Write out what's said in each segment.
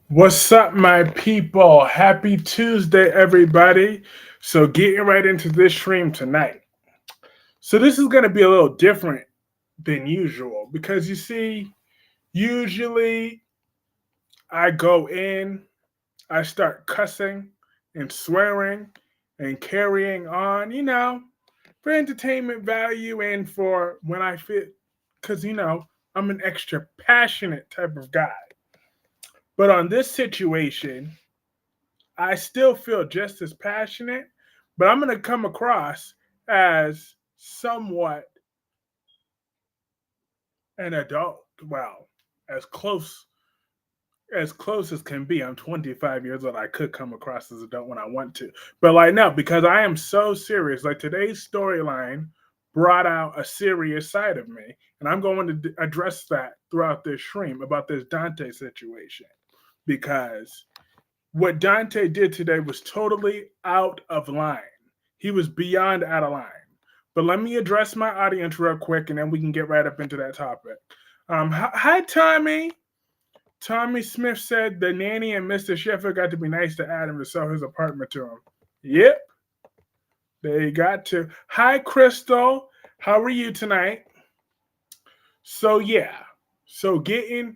What's up, my people? Happy Tuesday, everybody. So, getting right into this stream tonight. So, this is going to be a little different than usual because you see, usually I go in, I start cussing and swearing and carrying on, for entertainment value and for when I fit, because, I'm an extra passionate type of guy. But on this situation, I still feel just as passionate, but I'm going to come across as somewhat an adult. Well, as close as can be. I'm 25 years old. I could come across as adult when I want to, but like no, because I am so serious. Like today's storyline brought out a serious side of me, and I'm going to address that throughout this stream about this Dante situation because what Dante did today was totally out of line. He was beyond out of line. But let me address my audience real quick, and then we can get right up into that topic. Hi, Tommy. Tommy Smith said the nanny and Mr. Sheffield got to be nice to Adam to sell his apartment to him. Yep, they got to. Hi, Crystal. How are you tonight? So, yeah. So, getting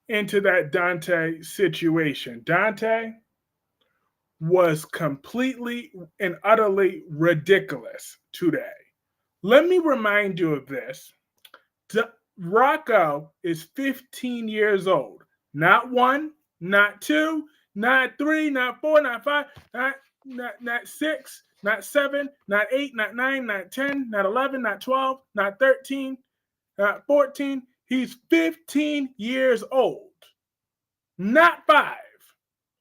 into that Dante situation. Dante was completely and utterly ridiculous today. Let me remind you of this. Rocco is 15 years old. Not one, not two, not three, not four, not five, not six, not seven, not eight, not nine, not 10, not 11, not 12, not 13, not 14. He's 15 years old, not five.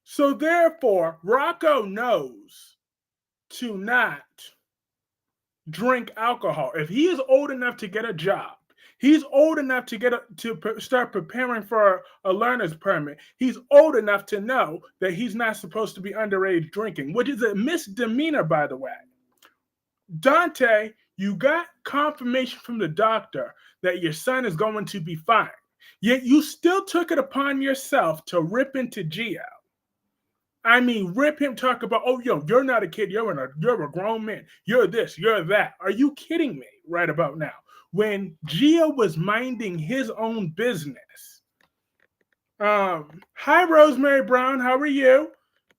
So therefore, Rocco knows to not drink alcohol. If he is old enough to get a job, he's old enough to start preparing for a learner's permit. He's old enough to know that he's not supposed to be underage drinking, which is a misdemeanor, by the way. Dante, you got confirmation from the doctor that your son is going to be fine. Yet you still took it upon yourself to rip into Gio. I mean, rip him talk about, oh, yo, you're not a kid. You're a grown man. You're this, you're that. Are you kidding me right about now? When Gio was minding his own business. Hi, Rosemary Brown. How are you?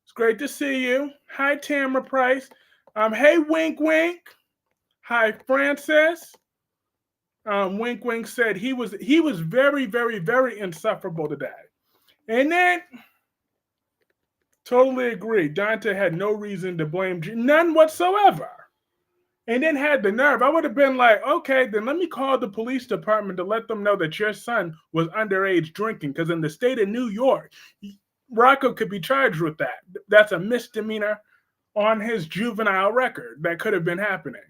It's great to see you. Hi, Tamara Price. Hey, Wink Wink. Hi, Francis. Wink Wink said he was very, very, very insufferable today. And then totally agree. Dante had no reason to blame none whatsoever. And then had the nerve. I would have been like, okay, then let me call the police department to let them know that your son was underage drinking. Because in the state of New York, Rocco could be charged with that. That's a misdemeanor on his juvenile record that could have been happening.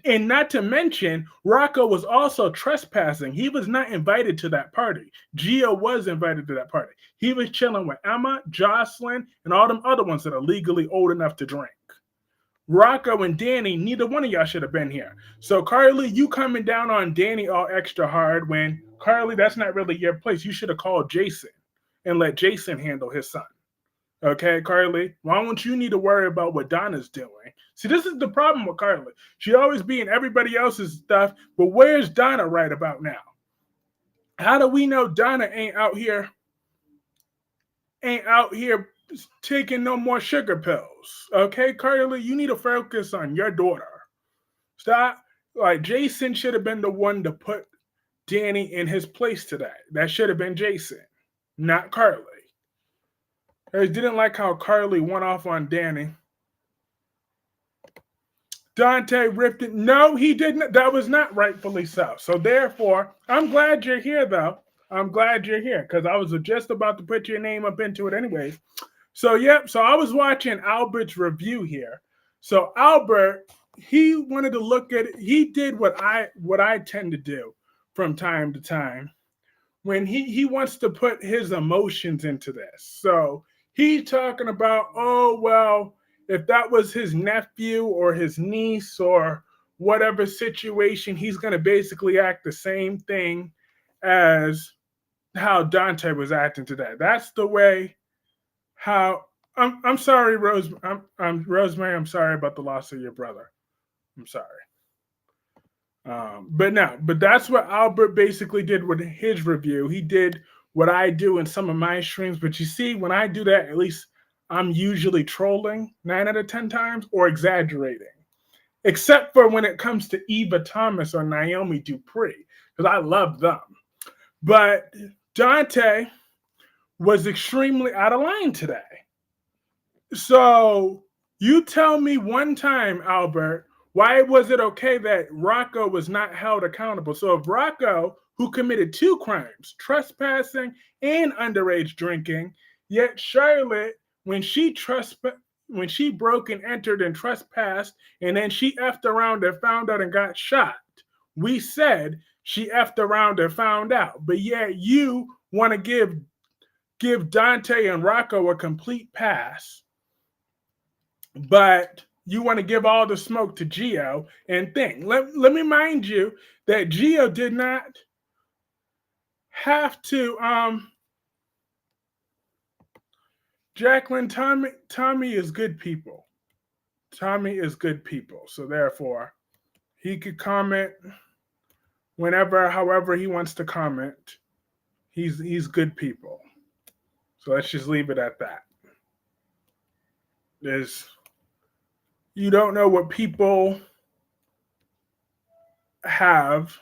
And not to mention, Rocco was also trespassing. He was not invited to that party. Gio was invited to that party. He was chilling with Emma, Jocelyn, and all them other ones that are legally old enough to drink. Rocco and Danny, neither one of y'all should have been here. So, Carly, you coming down on Danny all extra hard when, Carly, that's not really your place. You should have called Jason and let Jason handle his son. Okay, Carly, why don't you need to worry about what Donna's doing? See, this is the problem with Carly. She always be in everybody else's stuff, but where's Donna right about now? How do we know Donna ain't out here taking no more sugar pills? Okay, Carly, you need to focus on your daughter. Stop. Like Jason should have been the one to put Danny in his place today. That should have been Jason, not Carly. I didn't like how Carly went off on Danny. Dante ripped it. No, he didn't. That was not rightfully so. So therefore, I'm glad you're here, though. I'm glad you're here because I was just about to put your name up into it anyways. So yep. So I was watching Albert's review here. So Albert, he wanted to look at it. He did what I tend to do from time to time when he wants to put his emotions into this. So he's talking about, oh well, if that was his nephew or his niece or whatever situation, he's going to basically act the same thing as how Dante was acting today. That's the way how I'm sorry, Rose. I'm Rosemary. I'm sorry about the loss of your brother. I'm sorry. But that's what Albert basically did with his review. He did what I do in some of my streams. But you see, when I do that, at least I'm usually trolling 9 out of 10 times or exaggerating, except for when it comes to Eva Thomas or Naomi Dupree, because I love them. But Dante was extremely out of line today. So you tell me one time, Albert, why was it okay that Rocco was not held accountable? So if Rocco, who committed 2 crimes, trespassing and underage drinking, yet Charlotte, when when she broke and entered and trespassed, and then she effed around and found out and got shot, we said she effed around and found out. But yet you want to give Dante and Rocco a complete pass, but you want to give all the smoke to Gio and think. Let me remind you that Gio did not have to Jacqueline, Tommy is good people. Tommy is good people. So therefore, he could comment whenever, however he wants to comment. He's good people. So let's just leave it at that. You don't know what people have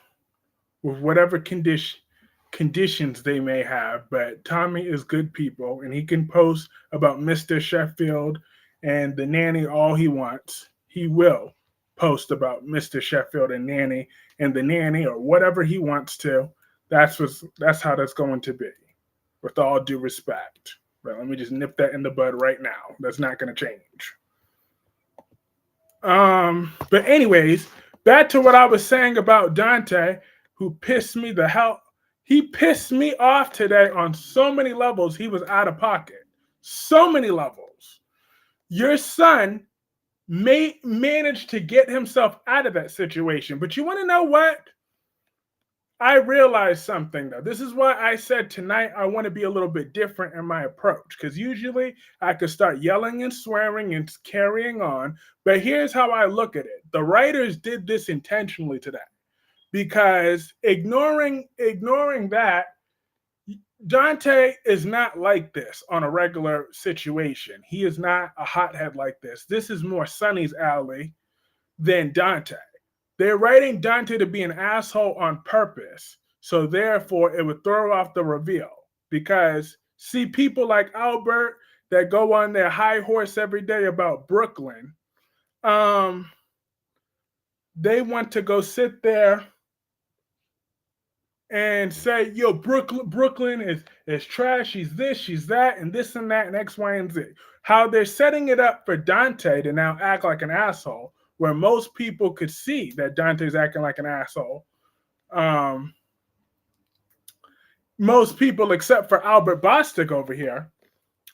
with whatever conditions they may have, but Tommy is good people, and he can post about Mr. Sheffield and the nanny all he wants. He will post about Mr. Sheffield and nanny and the nanny or whatever he wants to. That's how that's going to be, with all due respect. But let me just nip that in the bud right now. That's not going to change. But anyways, back to what I was saying about Dante, who pissed me the hell. He pissed me off today on so many levels. He was out of pocket. So many levels. Your son managed to get himself out of that situation. But you want to know what? I realized something, though. This is why I said tonight I want to be a little bit different in my approach, because usually I could start yelling and swearing and carrying on. But here's how I look at it. The writers did this intentionally today, because ignoring that, Dante is not like this on a regular situation. He is not a hothead like this. This is more Sonny's alley than Dante. They're writing Dante to be an asshole on purpose, so therefore it would throw off the reveal. Because see, people like Albert that go on their high horse every day about Brooklyn, they want to go sit there and say, yo, Brooklyn is trash, she's this, she's that, and this and that, and X, Y, and Z. How they're setting it up for Dante to now act like an asshole, where most people could see that Dante's acting like an asshole. Most people, except for Albert Bostic over here,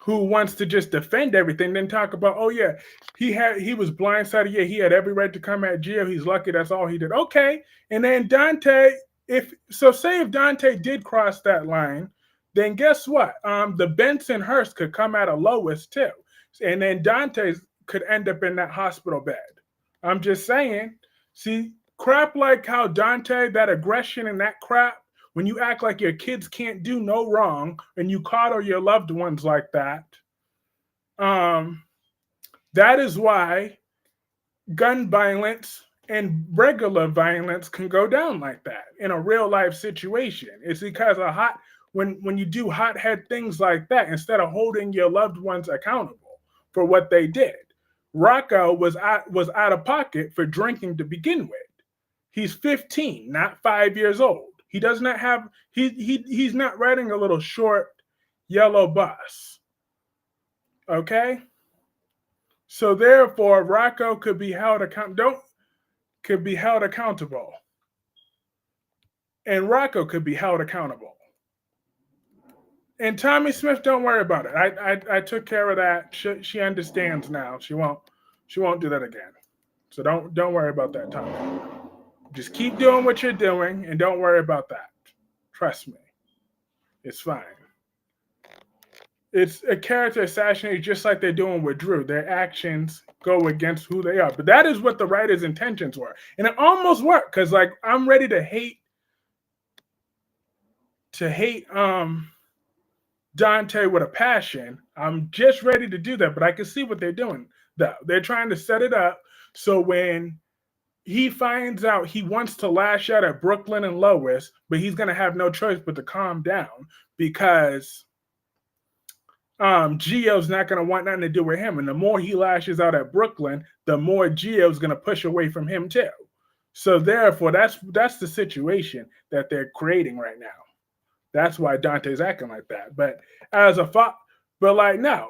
who wants to just defend everything, then talk about, oh yeah, he was blindsided. Yeah, he had every right to come at Gio. He's lucky that's all he did. Okay, and then Dante, say if Dante did cross that line, then guess what? The Benson Hurst could come at a Lois too, and then Dante could end up in that hospital bed. I'm just saying, see, crap like how Dante, that aggression and that crap, when you act like your kids can't do no wrong and you coddle your loved ones like that, that is why gun violence and regular violence can go down like that in a real life situation. It's because when you do hothead things like that, instead of holding your loved ones accountable for what they did. Rocco was out of pocket for drinking to begin with. He's 15, not 5 years old. He does not have he's not riding a little short yellow bus. Okay? So therefore, Rocco could be held accountable. And Rocco could be held accountable. And Tommy Smith, don't worry about it. I took care of that. She understands now. She won't do that again. So don't worry about that, Tommy. Just keep doing what you're doing and don't worry about that. Trust me. It's fine. It's a character assassination just like they're doing with Drew. Their actions go against who they are. But that is what the writer's intentions were. And it almost worked because like I'm ready to hate Dante with a passion. I'm just ready to do that, but I can see what they're doing though. They're trying to set it up so when he finds out he wants to lash out at Brooklyn and Lois, but he's gonna have no choice but to calm down because Gio's not going to want nothing to do with him. And the more he lashes out at Brooklyn, the more Gio's going to push away from him too. So therefore, that's the situation that they're creating right now. That's why Dante's acting like that. But as a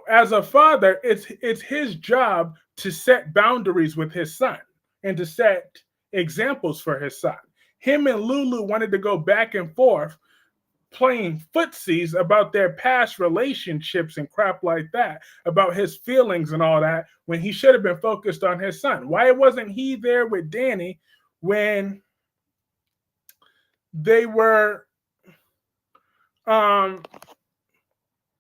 as a father, it's his job to set boundaries with his son and to set examples for his son. Him and Lulu wanted to go back and forth playing footsies about their past relationships and crap like that, about his feelings and all that, when he should have been focused on his son. Why wasn't he there with Danny when they were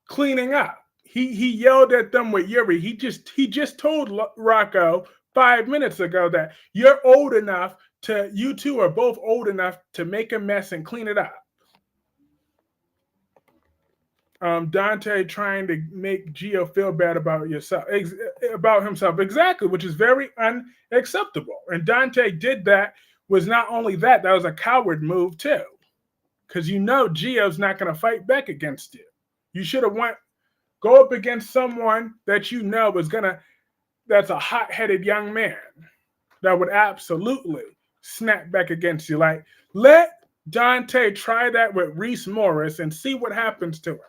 cleaning up? He yelled at them with Yuri. He just told Rocco 5 minutes ago that you two are both old enough to make a mess and clean it up. Dante trying to make Gio feel bad about himself, exactly, which is very unacceptable. And Dante did that. Was not only that was a coward move too, because Gio's not going to fight back against you. You should have go up against someone that that's a hot-headed young man that would absolutely snap back against you. Like, let Dante try that with Reese Morris and see what happens to her.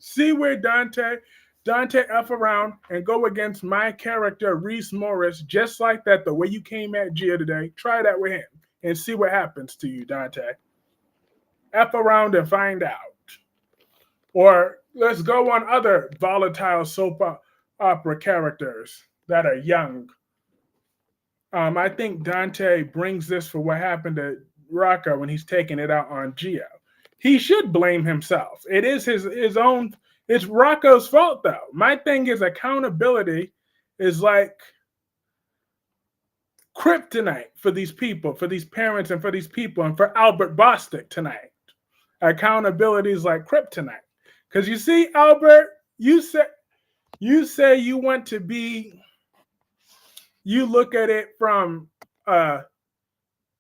See where Dante F around and go against my character, Reese Morris, just like that, the way you came at Gia today. Try that with him and see what happens to you, Dante. F around and find out. Or let's go on other volatile soap opera characters that are young. I think Dante brings this for what happened to Rocco when he's taking it out on Gio. He should blame himself. It is his own. It's Rocco's fault, though. My thing is accountability is like kryptonite for these people, for these parents, and for these people, and for Albert Bostic tonight. Accountability is like kryptonite. Because you see, Albert, you say you want to be. You look at it from a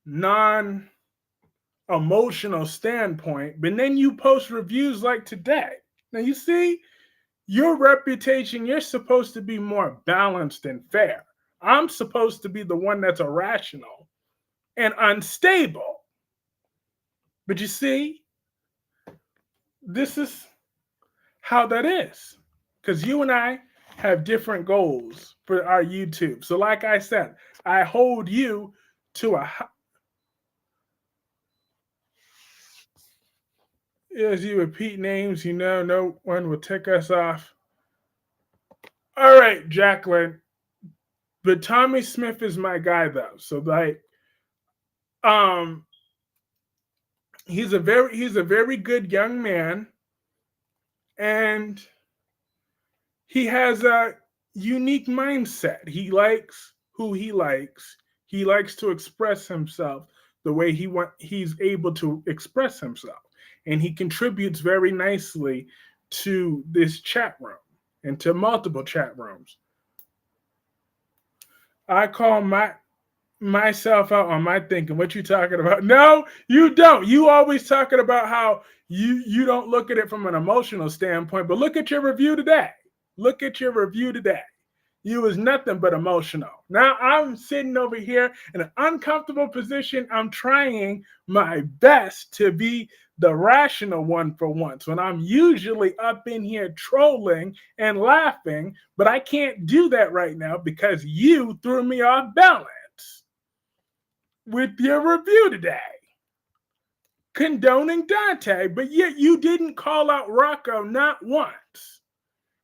non-emotional standpoint, but then you post reviews like today. Now you see, your reputation, you're supposed to be more balanced and fair. I'm supposed to be the one that's irrational and unstable. But you see, this is how that is. Because you and I have different goals for our YouTube. So like I said, I hold you to as you repeat names, no one will tick us off. All right, Jacqueline. But Tommy Smith is my guy though. So like he's a very good young man, and he has a unique mindset. He likes who he likes. He likes to express himself the way he's able to express himself. And he contributes very nicely to this chat room and to multiple chat rooms. I call myself out on my thinking. What you talking about? No, you don't. You always talking about how you don't look at it from an emotional standpoint, but look at your review today. Look at your review today. You was nothing but emotional. Now I'm sitting over here in an uncomfortable position. I'm trying my best to be the rational one for once, when I'm usually up in here trolling and laughing, but I can't do that right now because you threw me off balance with your review today. Condoning Dante, but yet you didn't call out Rocco not once.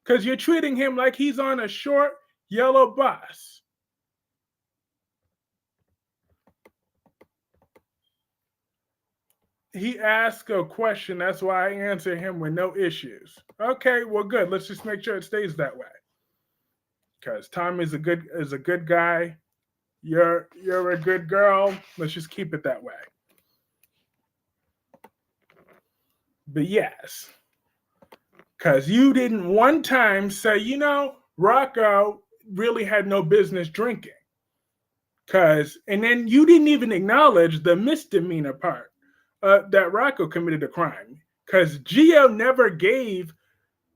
Because you're treating him like he's on a short yellow bus. He asked a question. That's why I answer him with no issues. Okay, well, good. Let's just make sure it stays that way. Because Tom is a good guy. You're a good girl. Let's just keep it that way. But yes, because you didn't one time say, Rocco really had no business drinking. And then you didn't even acknowledge the misdemeanor part that Rocco committed a crime. Because Gio never gave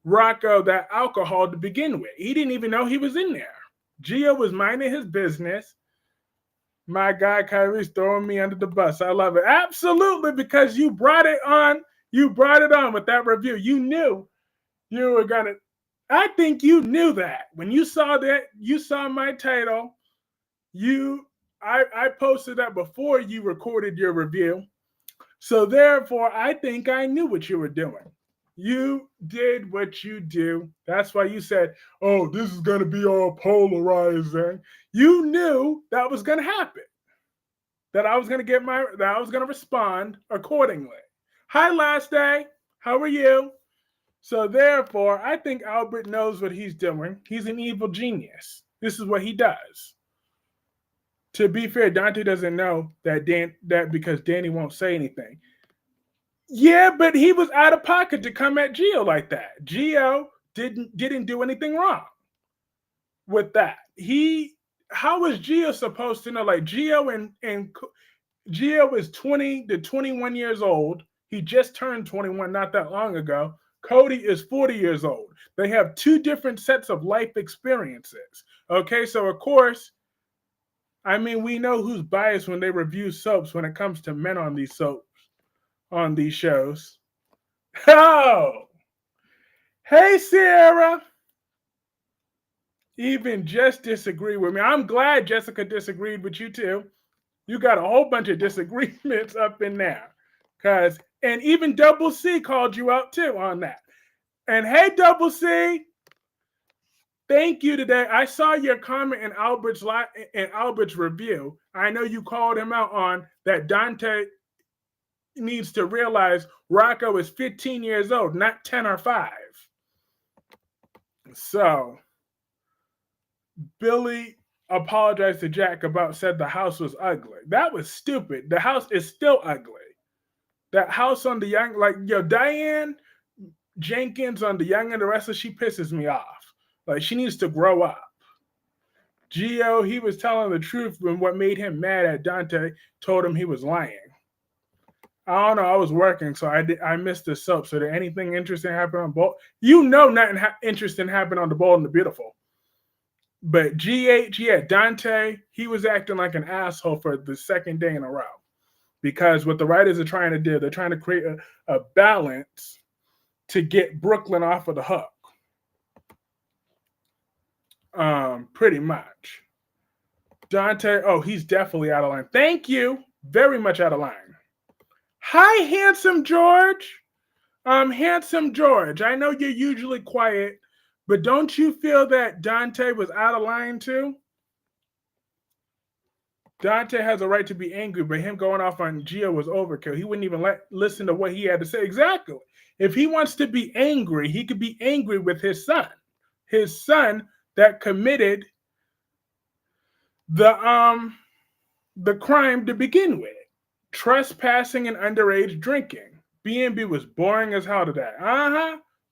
Rocco that alcohol to begin with. He didn't even know he was in there. Gio was minding his business. My guy Kyrie's throwing me under the bus. I love it. Absolutely, because you brought it on. You brought it on with that review. You knew you were gonna. I think you knew that when you saw that. You saw my title. I posted that before you recorded your review. So therefore, I think I knew what you were doing. You did what you do. That's why you said, "Oh, this is gonna be all polarizing." You knew that was gonna happen. That I was gonna respond accordingly. Hi, last day. How are you? So therefore, I think Albert knows what he's doing. He's an evil genius. This is what he does. To be fair, Dante doesn't know that because Danny won't say anything. Yeah, but he was out of pocket to come at Gio like that. Gio didn't do anything wrong with that. How was Gio supposed to know? Like Gio and Gio is 20 to 21 years old. He just turned 21 not that long ago. Cody is 40 years old. They have two different sets of life experiences. Okay, so of course, we know who's biased when they review soaps when it comes to men on these shows. Oh, hey, Sierra. Even Jess disagreed with me. I'm glad Jessica disagreed with you too. You got a whole bunch of disagreements up in there. And even Double C called you out too on that. And hey, Double C, thank you today. I saw your comment in Albert's review. I know you called him out on that Dante needs to realize Rocco is 15 years old, not 10 or 5. So Billy apologized to Jack said the house was ugly. That was stupid. The house is still ugly. That house on the young, Diane Jenkins on the Young and the Restless, she pisses me off. Like, she needs to grow up. Gio, he was telling the truth when what made him mad at Dante told him he was lying. I don't know. I was working, so I missed the soap. So did anything interesting happen on Bold? Nothing interesting happened on The Bold and the Beautiful. But GH, yeah, Dante, he was acting like an asshole for the second day in a row. Because what the writers are trying to do, they're trying to create a balance to get Brooklyn off of the hook. Pretty much. Dante, he's definitely out of line. Thank you. Very much out of line. Hi, Handsome George. Handsome George, I know you're usually quiet, but don't you feel that Dante was out of line too? Dante has a right to be angry, but him going off on Gio was overkill. He wouldn't even listen to what he had to say. Exactly. If he wants to be angry, he could be angry with his son. His son that committed the crime to begin with. Trespassing and underage drinking. B&B was boring as hell today.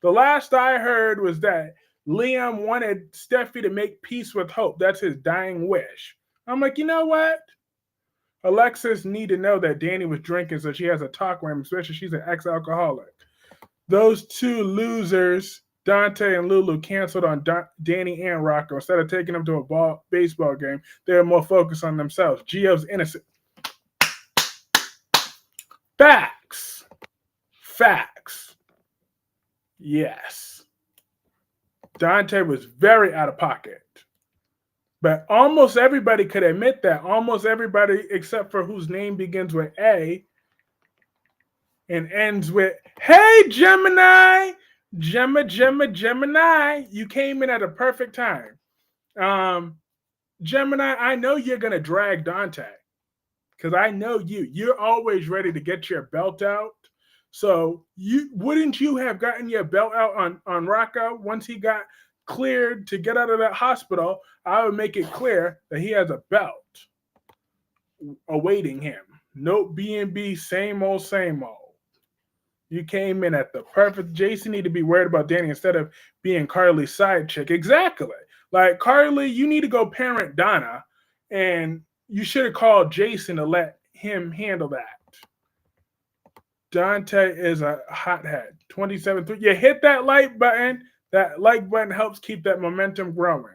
The last I heard was that Liam wanted Steffi to make peace with Hope. That's his dying wish. I'm like, you know what? Alexis need to know that Danny was drinking, so she has a talk with him, especially she's an ex-alcoholic. Those two losers, Dante and Lulu, canceled on Danny and Rocco. Instead of taking them to a baseball game, they're more focused on themselves. Gio's innocent. Facts. Yes. Dante was very out of pocket. But almost everybody could admit that. Almost everybody except for whose name begins with A and ends with, hey, Gemini. Gemini. You came in at a perfect time. Gemini, I know you're going to drag Dante. because I know you. You're always ready to get your belt out. So you wouldn't you have gotten your belt out on Rocco once he got cleared to get out of that hospital? I would make it clear that he has a belt awaiting him. No B&B, same old, same old. You came in at the perfect. Jason need to be worried about Danny instead of being Carly's side chick. Exactly. Like Carly, you need to go parent Donna, and you should have called Jason to let him handle that. Dante is a hothead. 27-3. You hit that like button. That like button helps keep that momentum growing.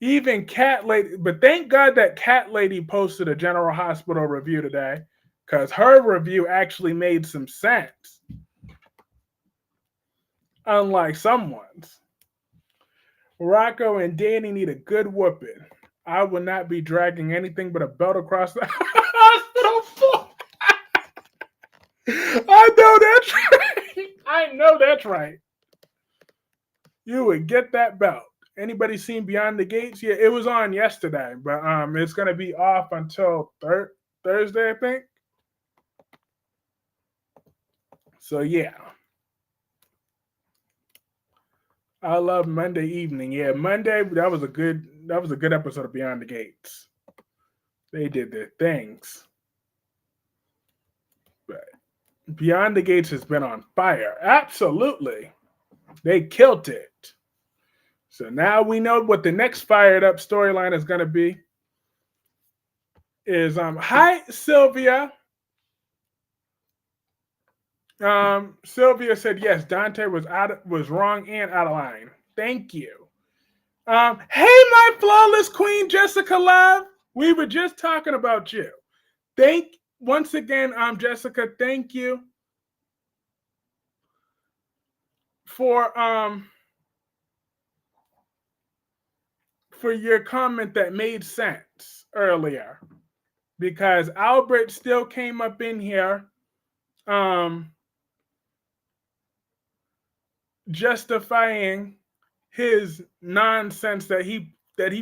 Even Cat Lady, but thank God that Cat Lady posted a General Hospital review today, because her review actually made some sense. Unlike someone's. Rocco and Danny need a good whooping. I will not be dragging anything but a belt across the hospital floor. I know that's right. I know that's right. You would get that belt. Anybody seen Beyond the Gates? Yeah, it was on yesterday, but it's gonna be off until Thursday, I think. So yeah. I love Monday evening. Yeah, Monday that was a good episode of Beyond the Gates. They did their things. But Beyond the Gates has been on fire. Absolutely. They killed it. So now we know what the next fired up storyline is going to be. Is hi Sylvia. Sylvia said yes, Dante was wrong and out of line. Thank you. Hey my flawless queen Jessica Love. We were just talking about you. Once again, Jessica, thank you for your comment that made sense earlier, because Albert still came up in here justifying his nonsense that he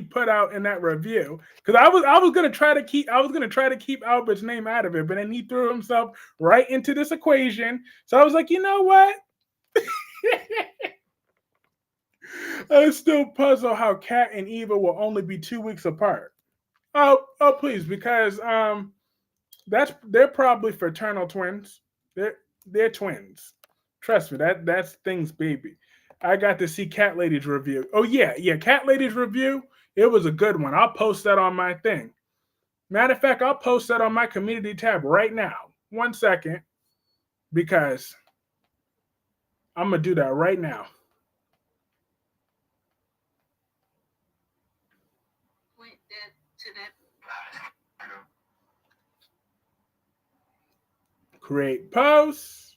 put out in that review. Because I was gonna try to keep Albert's name out of it, but then he threw himself right into this equation. So I was like, you know what? I'm still puzzled how Kat and Eva will only be 2 weeks apart. Oh, please, because they're probably fraternal twins. They're twins. Trust me, that's Thing's baby. I got to see Cat Lady's review. Oh yeah, Cat Lady's review. It was a good one. I'll post that on my thing. Matter of fact, I'll post that on my community tab right now. 1 second, because I'm gonna do that right now. Create post.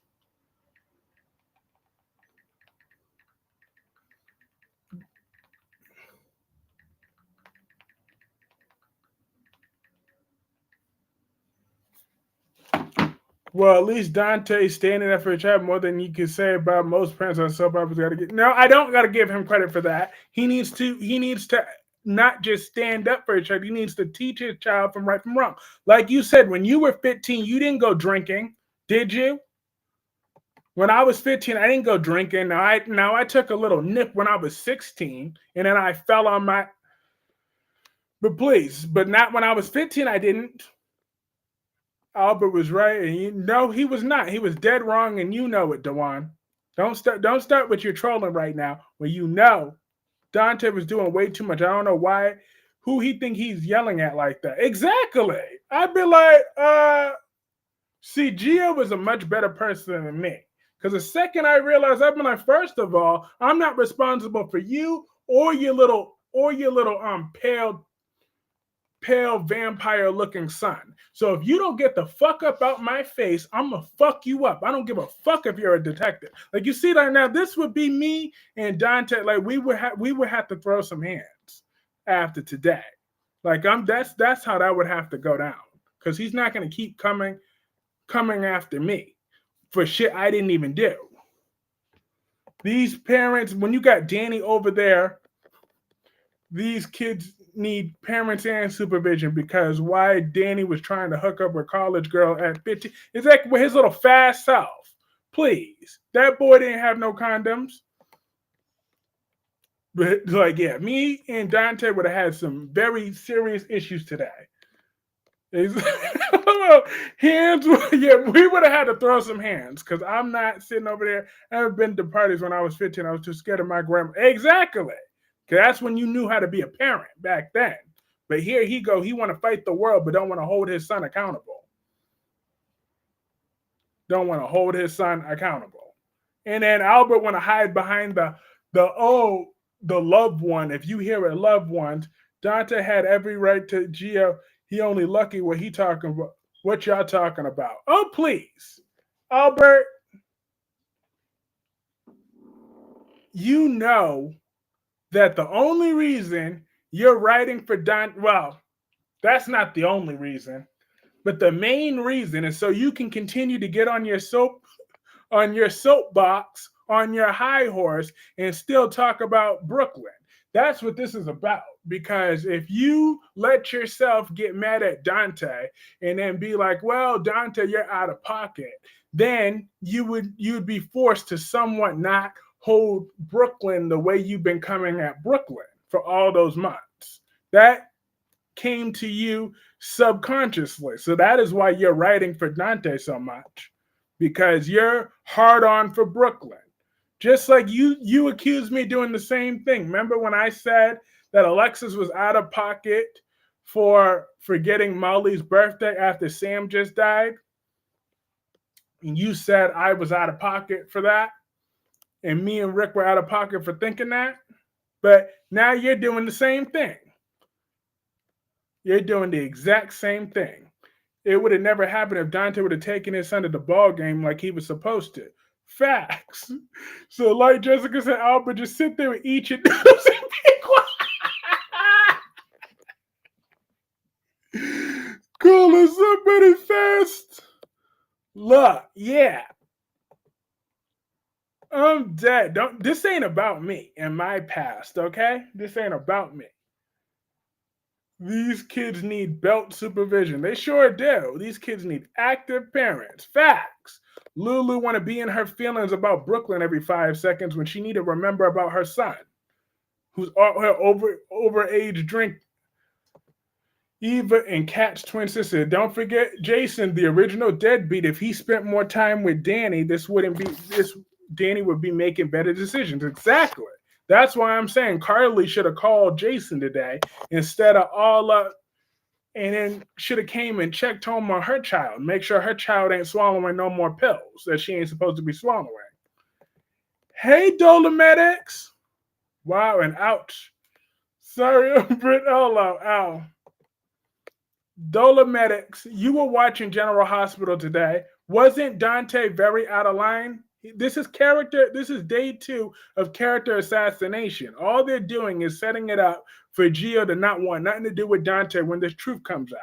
Well, at least Dante's standing up for a child more than you can say about most parents on soap operas. No, I don't got to give him credit for that. He needs to not just stand up for a child. He needs to teach his child from right from wrong. Like you said, when you were 15, you didn't go drinking, did you? When I was 15, I didn't go drinking. Now I took a little nip when I was 16, and then I fell on my. But not when I was 15. I didn't. Albert was right, and no, he was not. He was dead wrong, and you know it, Dewan. Don't start with your trolling right now when you know Dante was doing way too much. I don't know why. Who he think he's yelling at like that? Exactly. I'd be like, see, Gia was a much better person than me. Because the second I realized, I'd be like, first of all, I'm not responsible for you or your little pale vampire looking son. So if you don't get the fuck up out my face, I'm gonna fuck you up. I don't give a fuck if you're a detective. Like, you see that now, this would be me and Dante. Like, we would have to throw some hands after today. Like, that's how that would have to go down, because he's not gonna keep coming after me for shit I didn't even do. These parents, when you got Danny over there, these kids, need parents and supervision because why Danny was trying to hook up with college girl at 15. Is that with his little fast self? Please. That boy didn't have no condoms. But like, yeah, me and Dante would have had some very serious issues today. Hands, yeah, we would have had to throw some hands because I'm not sitting over there. I haven't been to parties when I was 15. I was too scared of my grandma. Exactly. Because that's when you knew how to be a parent back then. But here he go. He want to fight the world, but don't want to hold his son accountable. Don't want to hold his son accountable. And then Albert want to hide behind the loved one. If you hear it, loved ones, Dante had every right to Gio. He only lucky what he talking about. What y'all talking about? Oh, please. Albert, you know that the only reason you're writing for Dante, well, that's not the only reason, but the main reason is so you can continue to get on your soapbox, on your high horse, and still talk about Brooklyn. That's what this is about. Because if you let yourself get mad at Dante and then be like, well, Dante, you're out of pocket, then you'd be forced to somewhat not hold Brooklyn the way you've been coming at Brooklyn for all those months. That came to you subconsciously. So that is why you're writing for Dante so much. Because you're hard on for Brooklyn. Just like you accused me doing the same thing. Remember when I said that Alexis was out of pocket for forgetting Molly's birthday after Sam just died? And you said I was out of pocket for that? And me and Rick were out of pocket for thinking that? But now you're doing the same thing. You're doing the exact same thing. It would have never happened if Dante would have taken his son to the ball game like he was supposed to. Facts. So, like Jessica said, Albert, just sit there and eat your noodles and be quiet. Calling somebody fast. Look, yeah. I'm dead. This ain't about me and my past, okay? This ain't about me. These kids need belt supervision. They sure do. These kids need active parents. Facts. Lulu want to be in her feelings about Brooklyn every 5 seconds when she need to remember about her son, who's her overage drink. Eva and Kat's twin sister. Don't forget Jason, the original deadbeat. If he spent more time with Danny, Danny would be making better decisions. Exactly. That's why I'm saying Carly should have called Jason today instead of all up, and then should have came and checked home on her child. Make sure her child ain't swallowing no more pills that she ain't supposed to be swallowing. Hey, Dolomedics. Wow, and ouch. Sorry, Britt. Oh, ow. Dolomedics, you were watching General Hospital today. Wasn't Dante very out of line? This is day 2 of character assassination. All they're doing is setting it up for Gio to not want nothing to do with Dante when this truth comes out.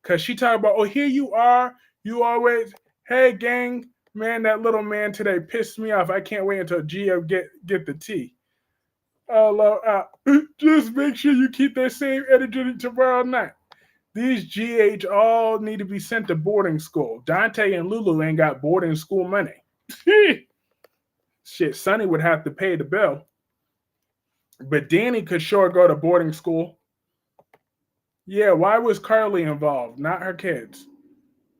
Because she talked about, oh, here you are. You always, hey, gang, man, that little man today pissed me off. I can't wait until Gio get the tea. Just make sure you keep that same energy tomorrow night. These GH all need to be sent to boarding school. Dante and Lulu ain't got boarding school money. Shit, Sonny would have to pay the bill. But Danny could sure go to boarding school. Yeah, why was Carly involved? Not her kids.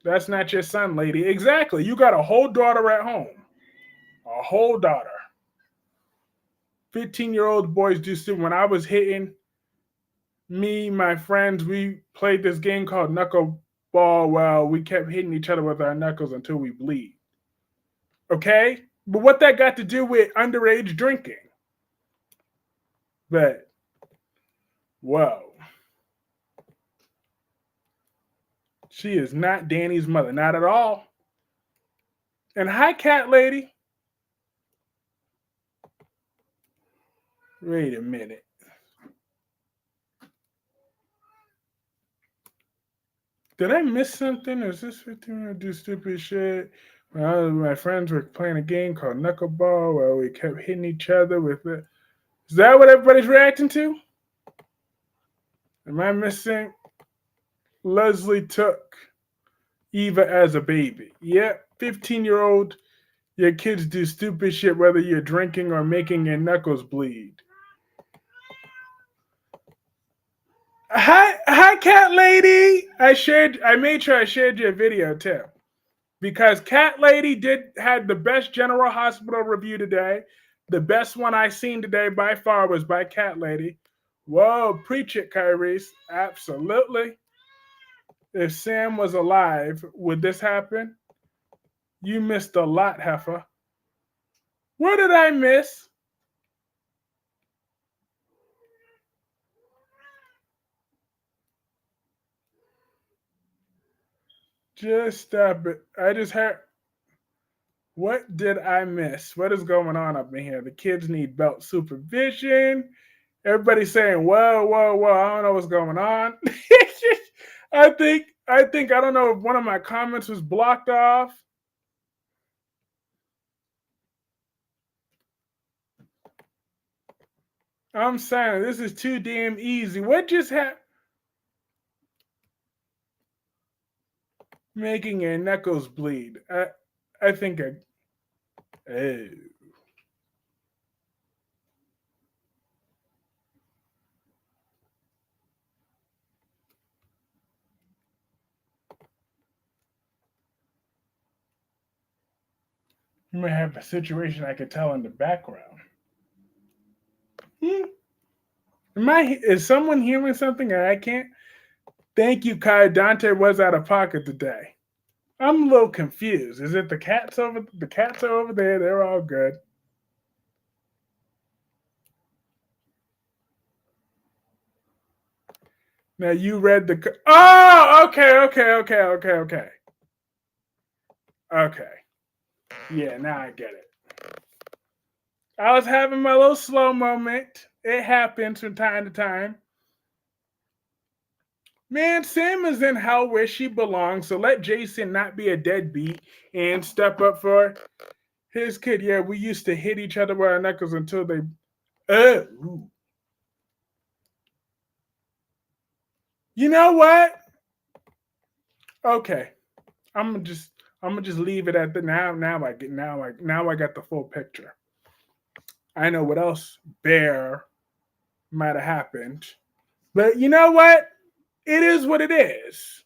That's not your son, lady. Exactly. You got a whole daughter at home. A whole daughter. 15-year-old boys do stupid. When I was hitting, me, my friends, we played this game called Knuckleball. Well, we kept hitting each other with our knuckles until we bleed. Okay? But what that got to do with underage drinking? But, whoa. She is not Danny's mother. Not at all. And hi, cat lady. Wait a minute. Did I miss something? Is this 15 minutes do stupid shit? My friends were playing a game called Knuckleball where we kept hitting each other with it. Is that what everybody's reacting to? Am I missing? Leslie took Eva as a baby. Yep, 15-year-old. Your kids do stupid shit whether you're drinking or making your knuckles bleed. Hi, cat lady. I made sure I shared your video too. Because Cat Lady had the best General Hospital review today. The best one I seen today by far was by Cat Lady. Whoa, preach it, Kyrese. Absolutely. If Sam was alive, would this happen? You missed a lot, Heifer. What did I miss? Just stop it. I just heard. What did I miss? What is going on up in here? The kids need belt supervision. Everybody's saying, whoa, whoa, whoa. I don't know what's going on. I don't know if one of my comments was blocked off. I'm saying this is too damn easy. What just happened? Making your knuckles bleed. I think I. Oh. You may have a situation I could tell in the background. Hmm. Is someone hearing something and I can't? Thank you, Kai. Dante was out of pocket today. I'm a little confused. Is it the cats over? The cats are over there. They're all good. Now you read the. Oh, okay. Okay. Yeah, now I get it. I was having my little slow moment. It happens from time to time. Man, Sam is in hell where she belongs, so let Jason not be a deadbeat and step up for his kid. Yeah, we used to hit each other with our knuckles until they. Ooh. You know what? Okay, I'm gonna just leave it at the now. Now I got the full picture. I know what else Bear might have happened, but you know what? It is what it is.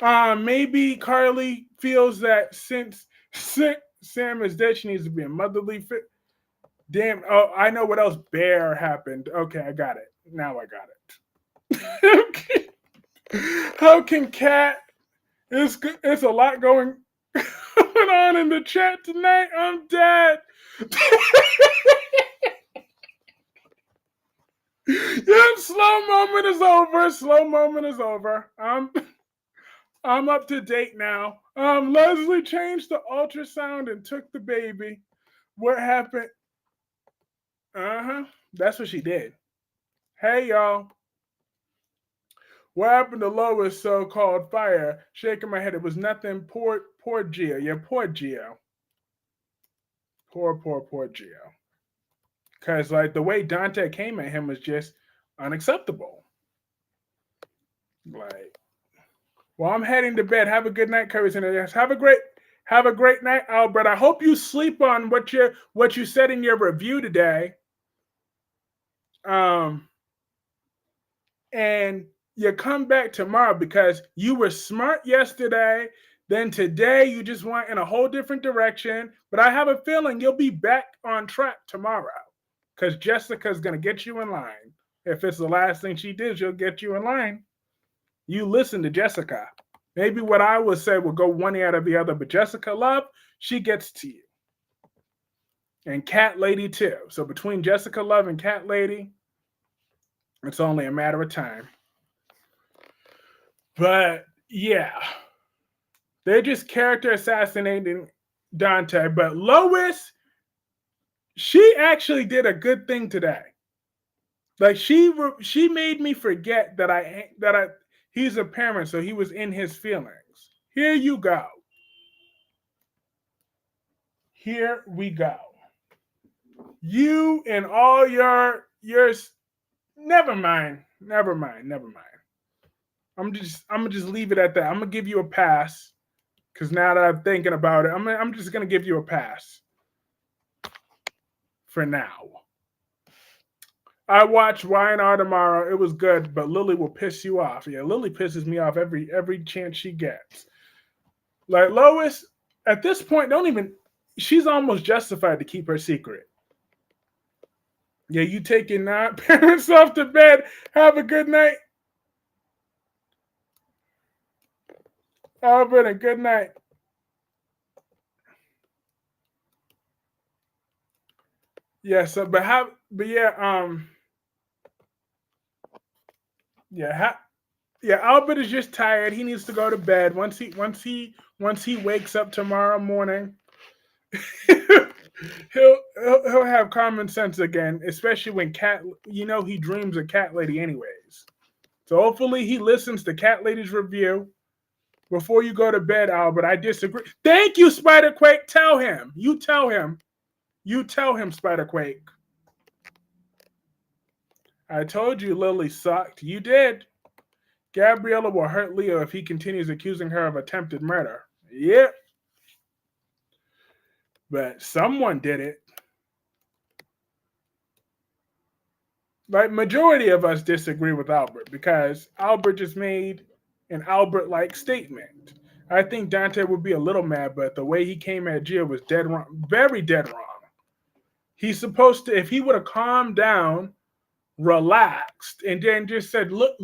Maybe Carly feels that since Sam is dead, she needs to be a motherly fit. Damn. Oh, I know what else Bear happened. Okay, I got it. Now I got it. How can Cat? It's a lot going on in the chat tonight. I'm dead. Yep, slow moment is over. Slow moment is over. I'm up to date now. Leslie changed the ultrasound and took the baby. What happened? Uh-huh. That's what she did. Hey y'all. What happened to Lois so-called fire? Shaking my head. It was nothing. Poor Gio. Yeah, poor Gio. Poor Gio. Cause like the way Dante came at him was just unacceptable. Like, well, I'm heading to bed. Have a good night, Curry's in the have a great night, Albert. I hope you sleep on what you said in your review today. And you come back tomorrow because you were smart yesterday. Then today you just went in a whole different direction. But I have a feeling you'll be back on track tomorrow because Jessica's going to get you in line. If it's the last thing she did, she'll get you in line. You listen to Jessica. Maybe what I would say will go one out of the other, but Jessica Love, she gets to you. And Cat Lady too. So between Jessica Love and Cat Lady, it's only a matter of time. But yeah, they're just character assassinating Dante. But Lois, she actually did a good thing today. Like she made me forget that he's a parent, so he was in his feelings. Here you go. Here we go. You and all your never mind. I'm gonna just leave it at that. I'm gonna give you a pass because now that I'm thinking about it, I'm just gonna give you a pass for now. I watched Y&R tomorrow. It was good, but Lily will piss you off. Yeah, Lily pisses me off every chance she gets. Like Lois, at this point, don't even. She's almost justified to keep her secret. Yeah, you taking nine parents off to bed. Have a good night. Albert, and good night. Yeah, so but yeah, yeah, yeah, Albert is just tired. He needs to go to bed. Once he wakes up tomorrow morning, he'll have common sense again, especially when cat he dreams of cat lady anyways. So hopefully he listens to cat lady's review before you go to bed, Albert. I disagree. Thank you, Spiderquake. Tell him. You tell him. You tell him, Spiderquake. I told you Lily sucked. You did. Gabriella will hurt Leo if he continues accusing her of attempted murder. Yep. But someone did it. Like, majority of us disagree with Albert because Albert just made an Albert-like statement. I think Dante would be a little mad, but the way he came at Gia was dead wrong. Very dead wrong. He's supposed to, if he would have calmed down, relaxed, and then just said, look,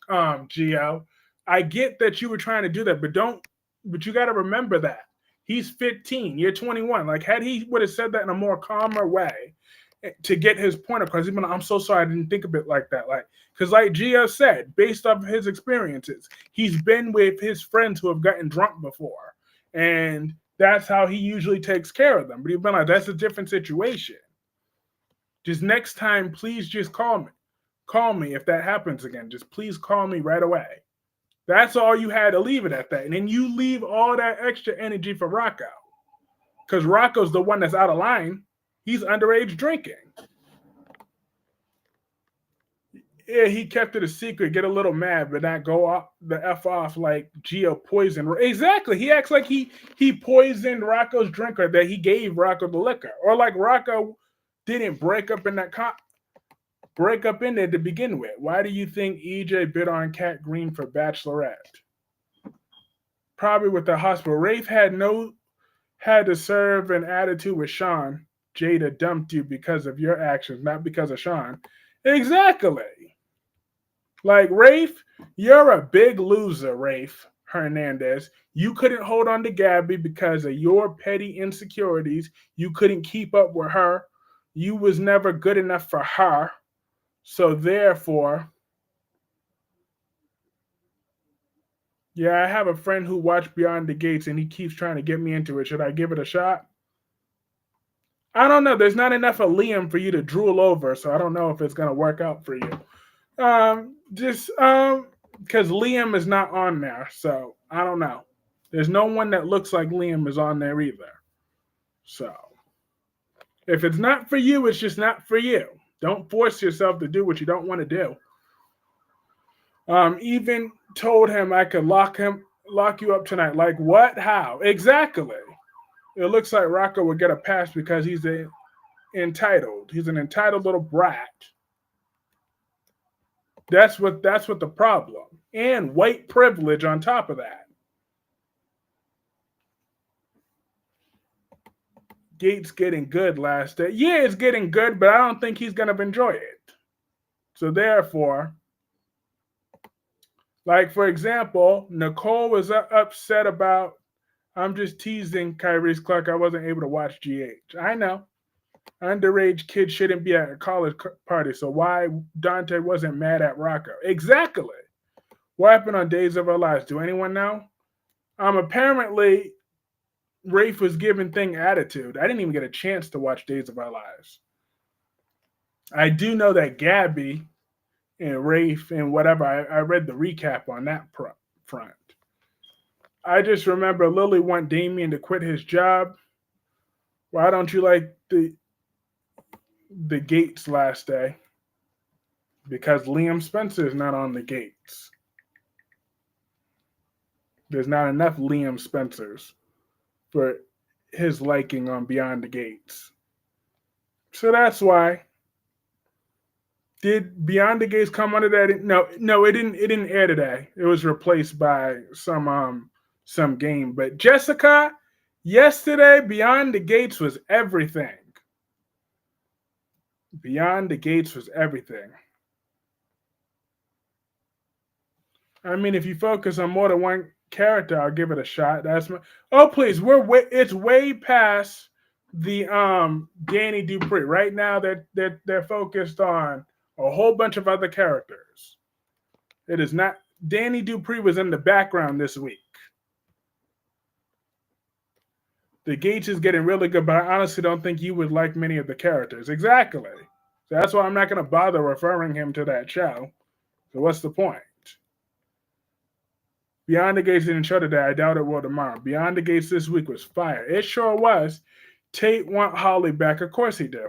Gio, I get that you were trying to do that, but you got to remember that he's 15, you're 21. Like, had he would have said that in a more calmer way to get his point across, even I'm so sorry I didn't think of it like that. Like, because like Gio said, based off of his experiences, he's been with his friends who have gotten drunk before, and that's how he usually takes care of them. But he's been like, that's a different situation. Just next time, please just call me. Call me if that happens again. Just please call me right away. That's all you had to leave it at that. And then you leave all that extra energy for Rocco. Because Rocco's the one that's out of line. He's underage drinking. Yeah, he kept it a secret, get a little mad, but not go off the F off like Gio poisoned. Exactly. He acts like he poisoned Rocco's drink or that he gave Rocco the liquor. Or like Rocco didn't break up in there to begin with. Why do you think EJ bid on Cat Green for Bachelorette? Probably with the hospital. Rafe had to serve an attitude with Sean. Jada dumped you because of your actions, not because of Sean. Exactly. Like, Rafe, you're a big loser, Rafe Hernandez. You couldn't hold on to Gabby because of your petty insecurities. You couldn't keep up with her. You was never good enough for her. So therefore, yeah, I have a friend who watched Beyond the Gates and he keeps trying to get me into it. Should I give it a shot? I don't know. There's not enough of Liam for you to drool over, so I don't know if it's going to work out for you. Because Liam is not on there, so I don't know. There's no one that looks like Liam is on there either. So if it's not for you, it's just not for you. Don't force yourself to do what you don't want to do. Even told him I could lock you up tonight. Like what? How? Exactly. It looks like Rocco would get a pass because he's entitled. He's an entitled little brat. That's what the problem. And white privilege on top of that. Gates getting good last day. Yeah, it's getting good, but I don't think he's gonna enjoy it. So therefore, like for example, Nicole was upset about I'm just teasing Kyrie's Clark. I wasn't able to watch GH. I know. Underage kids shouldn't be at a college party. So why Dante wasn't mad at Rocco? Exactly. What happened on Days of Our Lives? Do anyone know? Apparently, Rafe was giving thing attitude. I didn't even get a chance to watch Days of Our Lives. I do know that Gabby and Rafe and whatever, I read the recap on that front. I just remember Lily want Damien to quit his job. Why don't you like the Gates last day? Because Liam Spencer is not on the Gates. There's not enough Liam Spencers for his liking on Beyond the Gates. So that's why. Did Beyond the Gates come under that? No, it didn't. It didn't air today. It was replaced by some game. But Jessica, yesterday, Beyond the Gates was everything. Beyond the Gates was everything. I mean, if you focus on more than one character, I'll give it a shot. That's my. Oh, please, it's way past the Danny Dupree. Right now, they're focused on a whole bunch of other characters. It is not. Danny Dupree was in the background this week. The Gates is getting really good, but I honestly don't think you would like many of the characters. Exactly. So that's why I'm not going to bother referring him to that show. So what's the point? Beyond the Gates didn't show today. I doubt it will tomorrow. Beyond the Gates this week was fire. It sure was. Tate want Holly back. Of course he do.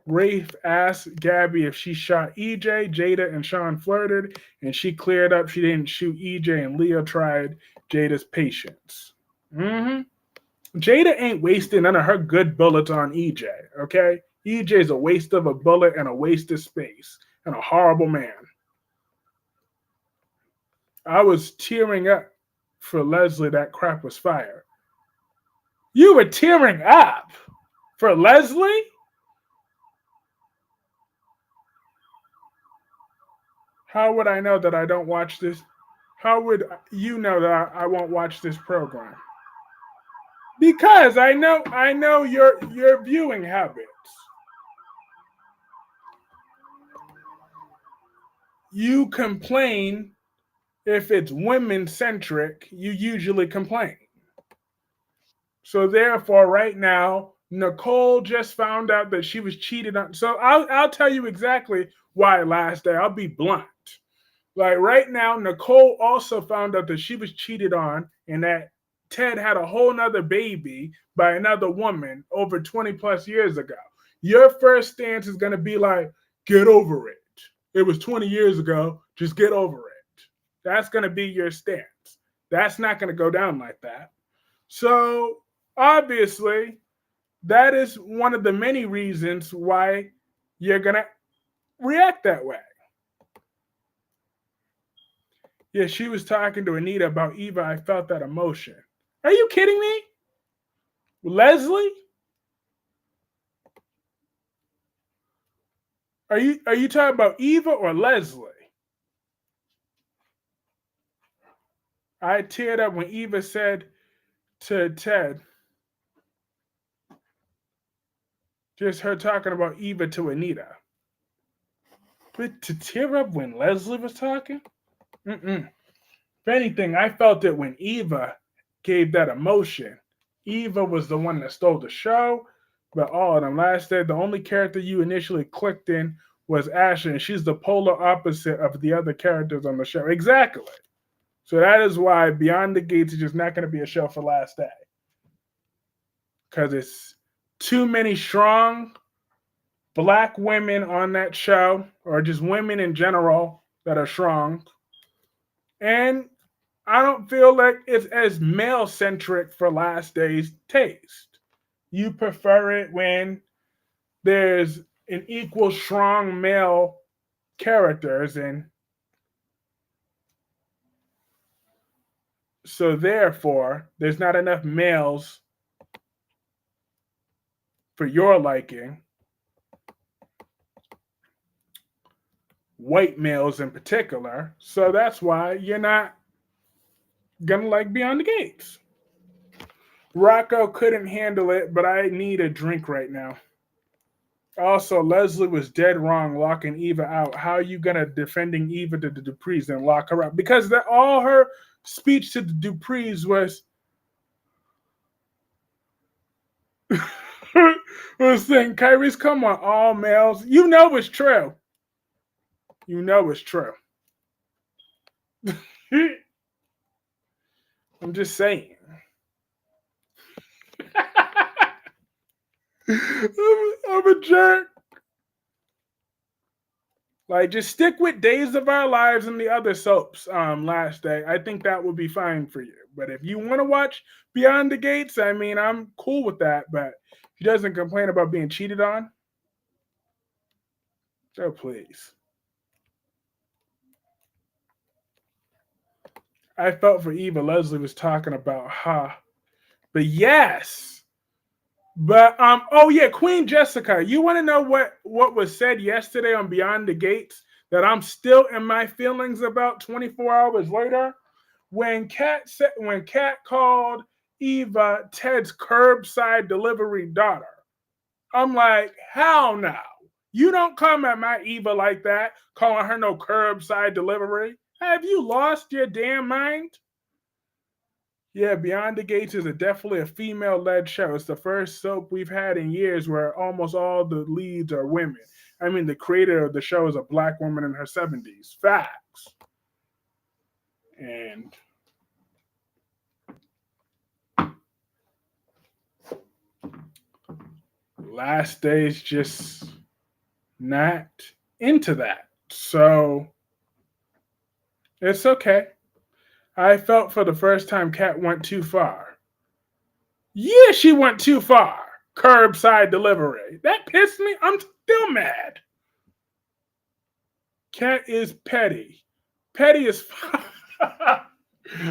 Rafe asked Gabby if she shot EJ. Jada and Sean flirted, and she cleared up she didn't shoot EJ, and Leo tried Jada's patience. Jada ain't wasting none of her good bullets on EJ, okay? EJ's a waste of a bullet and a waste of space and a horrible man. I was tearing up for Leslie. That crap was fire. You were tearing up for Leslie? How would I know that I don't watch this? How would you know that I won't watch this program? Because I know your viewing habits. You complain if it's women centric, you usually complain. So therefore, right now, Nicole just found out that she was cheated on. So I'll tell you exactly why last day. I'll be blunt. Like right now, Nicole also found out that she was cheated on and that Ted had a whole nother baby by another woman over 20 plus years ago. Your first stance is going to be like, get over it. It was 20 years ago. Just get over it. That's going to be your stance. That's not going to go down like that. So obviously, that is one of the many reasons why you're going to react that way. Yeah, she was talking to Anita about Eva. I felt that emotion. Are you kidding me? Leslie? Are you talking about Eva or Leslie? I teared up when Eva said to Ted, just her talking about Eva to Anita. But to tear up when Leslie was talking? Mm-mm. If anything, I felt it when Eva gave that emotion. Eva was the one that stole the show, but all of them. Last day, the only character you initially clicked in was Ashley, and she's the polar opposite of the other characters on the show. Exactly. So that is why Beyond the Gates is just not going to be a show for last day. Because it's too many strong black women on that show, or just women in general that are strong. And I don't feel like it's as male centric for last day's taste. You prefer it when there's an equal strong male characters, and so therefore there's not enough males for your liking. White males in particular. So that's why you're not gonna like Beyond the Gates. Rocco couldn't handle it, but I need a drink right now. Also, Leslie was dead wrong locking Eva out. How are you gonna defending Eva to the Duprees and lock her out? Because all her speech to the Duprees was was saying, Kyrie's, come on, all males. You know it's true. You know it's true. I'm just saying. I'm a jerk. Like, just stick with Days of Our Lives and the other soaps. Last day, I think that would be fine for you. But if you want to watch Beyond the Gates, I mean, I'm cool with that. But he doesn't complain about being cheated on. So please, I felt for Eva. Leslie was talking about, but yes. But oh yeah, Queen Jessica. You want to know what was said yesterday on Beyond the Gates that I'm still in my feelings about 24 hours later? When Kat called Eva Ted's curbside delivery daughter. I'm like, hell no. You don't come at my Eva like that, calling her no curbside delivery. Have you lost your damn mind? Yeah, Beyond the Gates is definitely a female led show. It's the first soap we've had in years where almost all the leads are women. I mean, the creator of the show is a black woman in her 70s. Facts. And Last Day's just not into that. So it's okay. I felt for the first time Kat went too far. Yeah, she went too far. Curbside delivery. That pissed me. I'm still mad. Kat is petty. Petty is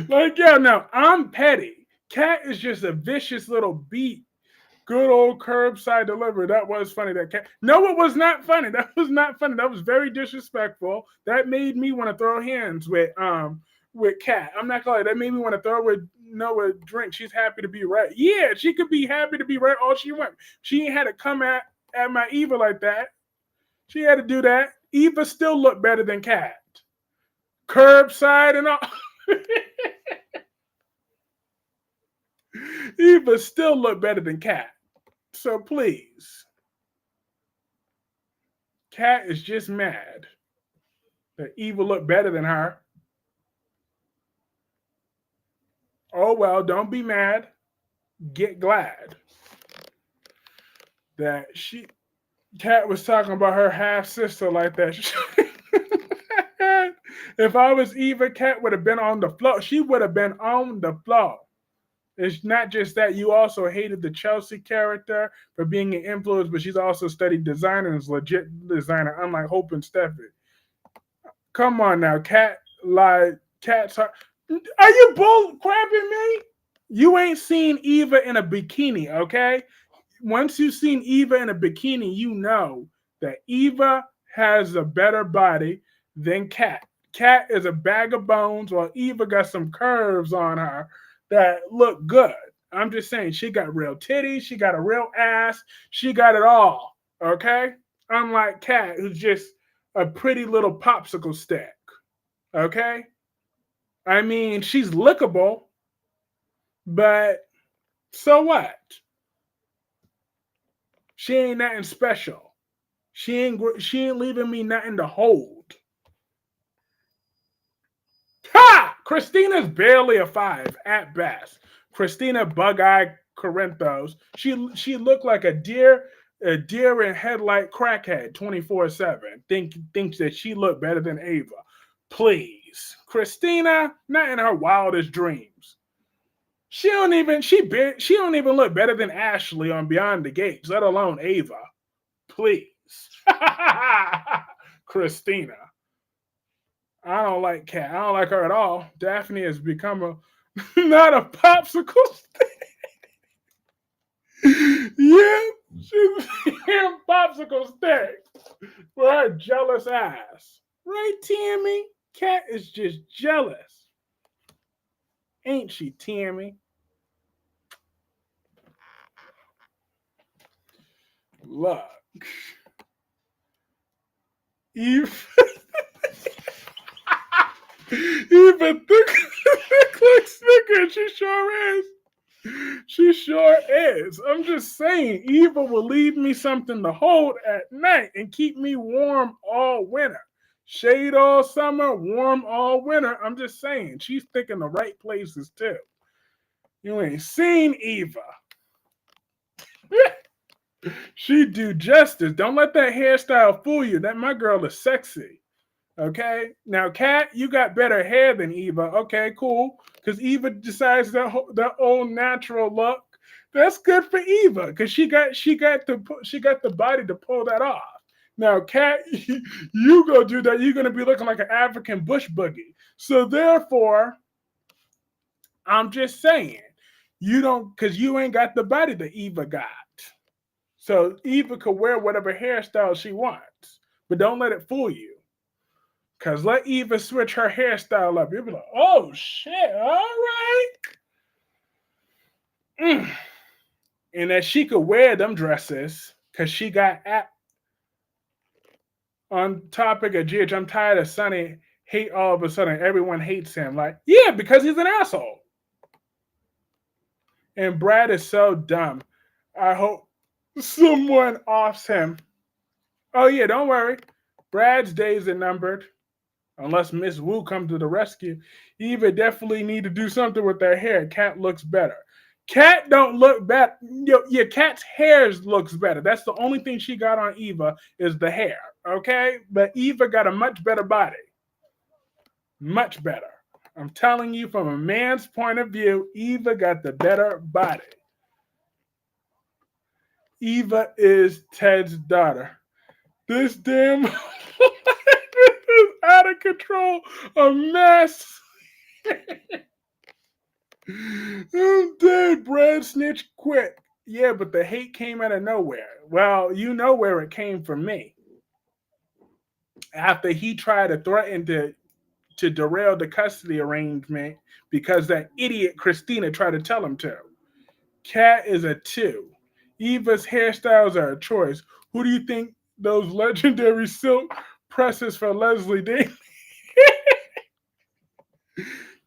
like, yeah, no, I'm petty. Kat is just a vicious little beat. Good old curbside delivery. That was funny. That Kat. No, it was not funny. That was not funny. That was very disrespectful. That made me want to throw hands with Kat. I'm not gonna lie. That made me want to throw her a drink. She's happy to be right. Yeah, she could be happy to be right all she wants. She ain't had to come at my Eva like that. She had to do that. Eva still looked better than Kat. Curbside and all. Eva still looked better than Kat. So please. Kat is just mad that Eva looked better than her. Oh well, don't be mad. Get glad that Kat was talking about her half sister like that. If I was Eva, Kat would have been on the floor. She would have been on the floor. It's not just that you also hated the Chelsea character for being an influence, but she's also studied design and is legit designer, unlike Hope and Steffi. Come on now, Kat lied. Cat's heart. Are you bull crapping me? You ain't seen Eva in a bikini, okay? Once you've seen Eva in a bikini, you know that Eva has a better body than Kat. Kat is a bag of bones, while Eva got some curves on her that look good. I'm just saying, she got real titties, she got a real ass, she got it all, okay? Unlike Kat, who's just a pretty little popsicle stick, okay? I mean, she's lickable, but so what? She ain't nothing special. She ain't leaving me nothing to hold. Ha! Christina's barely a 5 at best. Christina Bug-Eye Corinthos. She looked like a deer in headlight crackhead 24/7. Thinks that she looked better than Ava. Please. Christina, not in her wildest dreams. She don't even look better than Ashley on Beyond the Gates, let alone Ava. Please. Christina. I don't like Kat. I don't like her at all. Daphne has become not a popsicle stick. Yeah, she's a popsicle stick for her jealous ass. Right, Tammy? Kat is just jealous. Ain't she, Tammy? Look. Eve. Even thick like Snicker. She sure is. She sure is. I'm just saying, Eva will leave me something to hold at night and keep me warm all winter. Shade all summer, warm all winter. I'm just saying, she's picking the right places too. You ain't seen Eva. She do justice. Don't let that hairstyle fool you. That my girl is sexy. Okay. Now, Kat, you got better hair than Eva. Okay, cool. Because Eva decides that own natural look. That's good for Eva because she got the body to pull that off. Now, Kat, you go do that. You're gonna be looking like an African bush boogie. So therefore, I'm just saying, you don't because you ain't got the body that Eva got. So Eva could wear whatever hairstyle she wants, but don't let it fool you. Cause let Eva switch her hairstyle up. You'll be like, oh shit, all right. Mm. And that she could wear them dresses because she got on topic of Gigi. I'm tired of Sonny hate all of a sudden. Everyone hates him. Like, yeah, because he's an asshole. And Brad is so dumb. I hope someone offs him. Oh yeah, don't worry. Brad's days are numbered. Unless Miss Wu comes to the rescue. Eva definitely need to do something with their hair. Cat looks better. Cat don't look better. Yeah, Cat's hair looks better. That's the only thing she got on Eva is the hair. Okay? But Eva got a much better body. Much better. I'm telling you from a man's point of view, Eva got the better body. Eva is Ted's daughter. This damn is out of control. A mess. I'm dead. Brad snitch quit. Yeah, but the hate came out of nowhere. Well, you know where it came from me. After he tried to threaten to derail the custody arrangement because that idiot Christina tried to tell him to. Cat is a 2. Eva's hairstyles are a choice. Who do you think those legendary silk presses for Leslie did?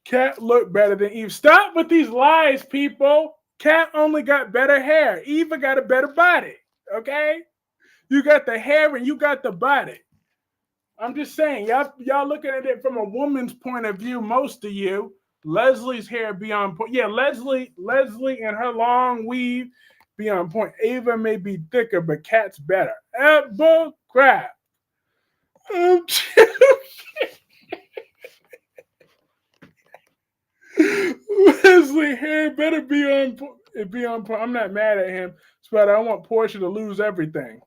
Cat looked better than Eve. Stop with these lies, people. Cat only got better hair. Eva got a better body. Okay? You got the hair and you got the body. I'm just saying, y'all looking at it from a woman's point of view, most of you. Leslie's hair be on point. Yeah, Leslie and her long weave be on point. Ava may be thicker, but Cat's better. Bull crap. Leslie hair better be on point. I'm not mad at him, but I want Portia to lose everything.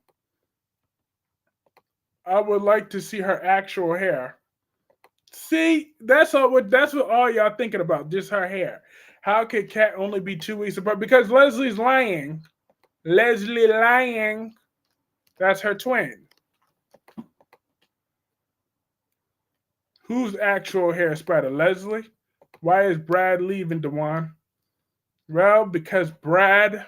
I would like to see her actual hair. See, that's what all y'all thinking about, just her hair. How could Cat only be 2 weeks apart? Because Leslie's lying. Leslie lying. That's her twin. Whose actual hair spider? Leslie? Why is Brad leaving, Dewan? Well, because Brad,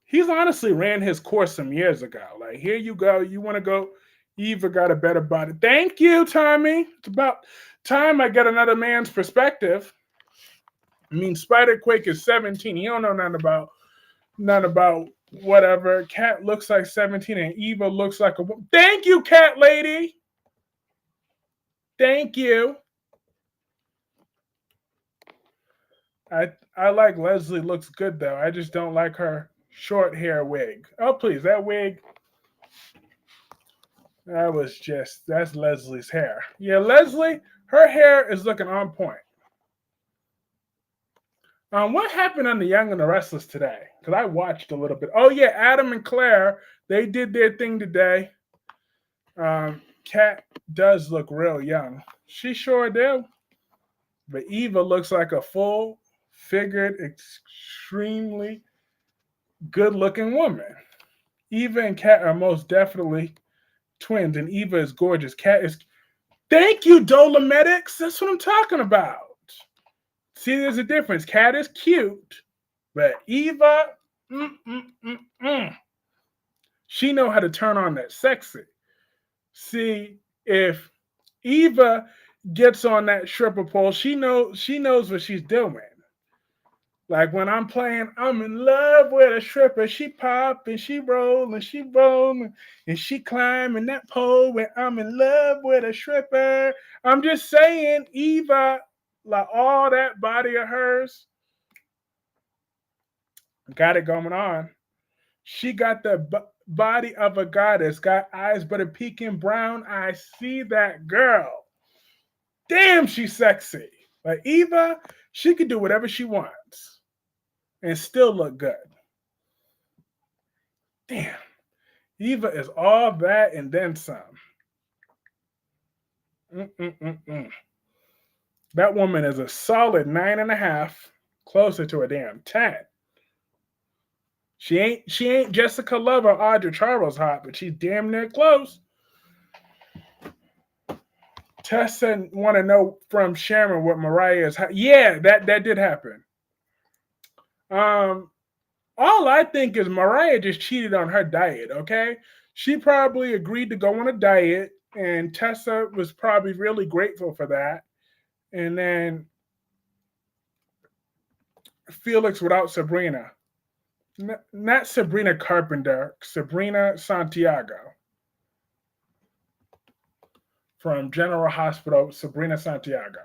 he's honestly ran his course some years ago. Like, here you go. You want to go? Eva got a better body. Thank you, Tommy. It's about time I get another man's perspective. I mean, Spider-Quake is 17. He don't know nothing about whatever. Cat looks like 17 and Eva looks like a woman. Thank you, cat lady. Thank you. I like Leslie looks good though. I just don't like her short hair wig. Oh please, that wig. That's Leslie's hair. Yeah, Leslie, her hair is looking on point. What happened on The Young and the Restless today? Because I watched a little bit. Oh yeah, Adam and Claire, they did their thing today. Kat does look real young. She sure do. But Eva looks like a full-figured, extremely good-looking woman. Eva and Kat are most definitely twins, and Eva is gorgeous. Kat is. Thank you, Dolomedics. That's what I'm talking about. See, there's a difference. Kat is cute, but Eva, she know how to turn on that sexy. See, if Eva gets on that stripper pole, she knows what she's doing. Like when I'm playing, I'm in love with a stripper. She pop and she roll and she roll and she climbing that pole when I'm in love with a stripper. I'm just saying, Eva, like all that body of hers, got it going on. She got the body of a goddess, got eyes but a peeking brown. I see that girl. Damn, she's sexy. Like Eva, she could do whatever she wants and still look good. Damn, Eva is all that and then some. Mm-mm-mm-mm. That woman is a solid 9.5, closer to a damn 10. She ain't Jessica Love or Audrey Charles hot, but she's damn near close. Tessa want to know from Sharon what Mariah is. Yeah, that did happen. All I think is Mariah just cheated on her diet. Okay, she probably agreed to go on a diet, and Tessa was probably really grateful for that. And then Felix without Sabrina, not Sabrina Carpenter, Sabrina Santiago from General Hospital, Sabrina Santiago.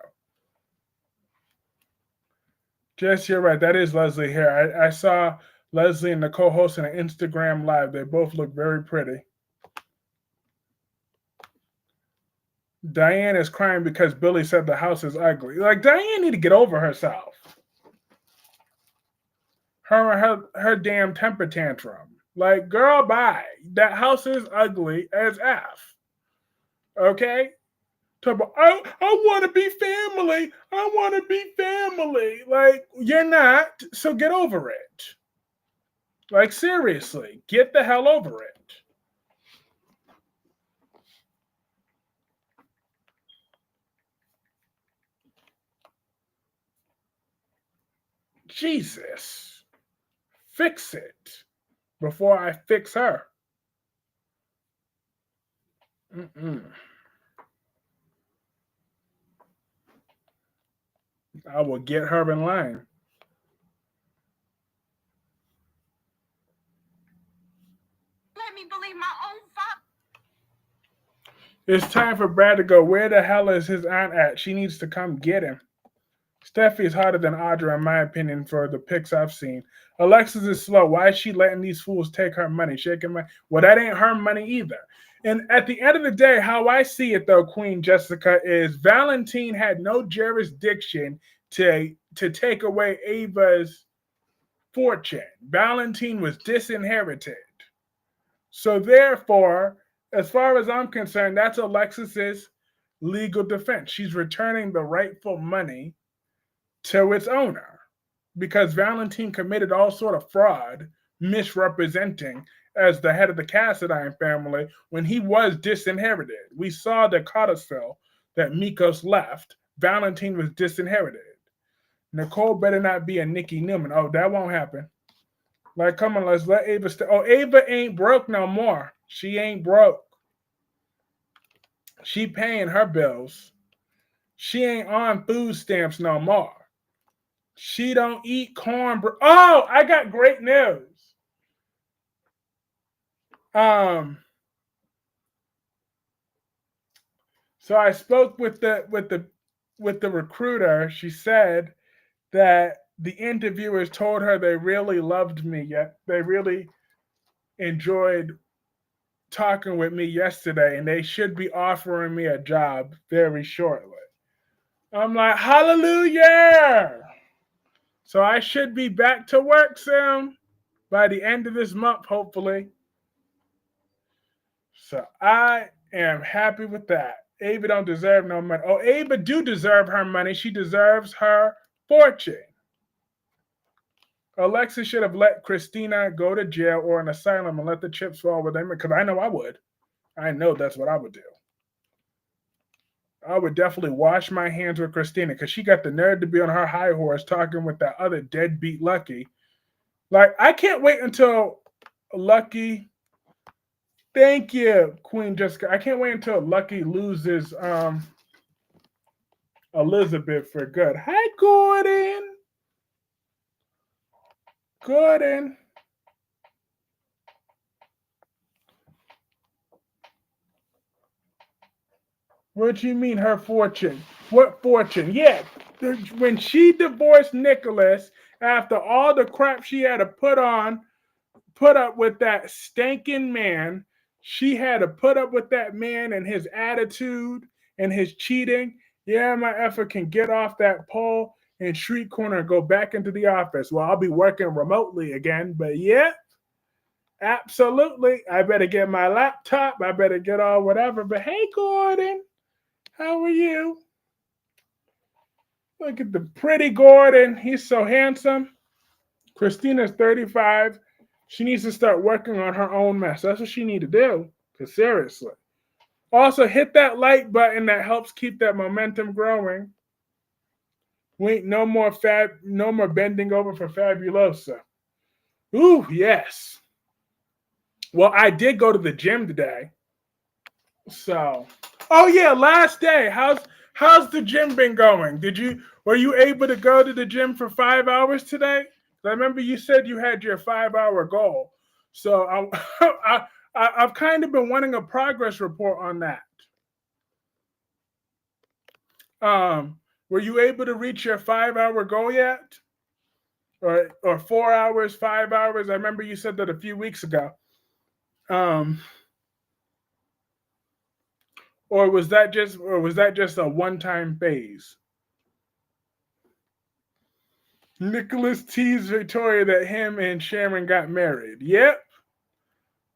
Jess, you're right. That is Leslie here. I saw Leslie and Nicole hosting an Instagram live. They both look very pretty. Diane is crying because Billy said the house is ugly. Like, Diane need to get over herself. Her damn temper tantrum. Like, girl, bye. That house is ugly as F. Okay? I want to be family. I want to be family. Like, you're not, so get over it. Like, seriously, get the hell over it. Jesus. Fix it before I fix her. Mm-mm. I will get her in line. Let me believe my own father. It's time for Brad to go. Where the hell is his aunt at? She needs to come get him. Steffi is harder than Audra, in my opinion, for the pics I've seen. Alexis is slow. Why is she letting these fools take her money? Shaking my well, that ain't her money either. And at the end of the day, how I see it though, Queen Jessica, is Valentine had no jurisdiction to take away Ava's fortune. Valentine was disinherited. So therefore, as far as I'm concerned, that's Alexis's legal defense. She's returning the rightful money to its owner because Valentine committed all sort of fraud, misrepresenting as the head of the Cassadine family when he was disinherited. We saw the codicil that Mikos left. Valentine was disinherited. Nicole better not be a Nikki Newman. Oh, that won't happen. Like, come on, let's let Ava stay. Oh, Ava ain't broke no more. She ain't broke. She paying her bills. She ain't on food stamps no more. She don't eat cornbread. Oh, I got great news. So I spoke with the recruiter. She said that the interviewers told her they really loved me. Yet they really enjoyed talking with me yesterday, and they should be offering me a job very shortly. I'm like, hallelujah! So I should be back to work soon, by the end of this month, hopefully. So I am happy with that. Ava don't deserve no money. Oh, Ava do deserve her money. She deserves her fortune. Alexa should have let Christina go to jail or an asylum and let the chips fall with them, because I know I would. I know that's what I would do. I would definitely wash my hands with Christina because she got the nerve to be on her high horse talking with that other deadbeat Lucky. Like, I can't wait until Lucky. Thank you, Queen Jessica. I can't wait until Lucky loses Elizabeth for good. Hi, Gordon. Gordon. What do you mean her fortune? What fortune? Yeah, when she divorced Nicholas after all the crap she had to put up with that stinking man. She had to put up with that man and his attitude and his cheating. Yeah, my effort can get off that pole and street corner and go back into the office. Well, I'll be working remotely again, but yeah, absolutely. I better get my laptop. I better get all whatever. But hey, Gordon, how are you? Look at the pretty Gordon. He's so handsome. Christina's 35. She needs to start working on her own mess. That's what she need to do. Because seriously. Also, hit that like button that helps keep that momentum growing. Wait, no more bending over for Fabulosa. Ooh, yes. Well, I did go to the gym today. So, oh yeah, last day. How's the gym been going? Were you able to go to the gym for 5 hours today? I remember you said you had your 5 hour goal. So I've kind of been wanting a progress report on that. Were you able to reach your 5 hour goal yet? Or 4 hours, 5 hours? I remember you said that a few weeks ago. Or was that just a one-time phase? Nicholas teased Victoria that him and Sharon got married. Yep,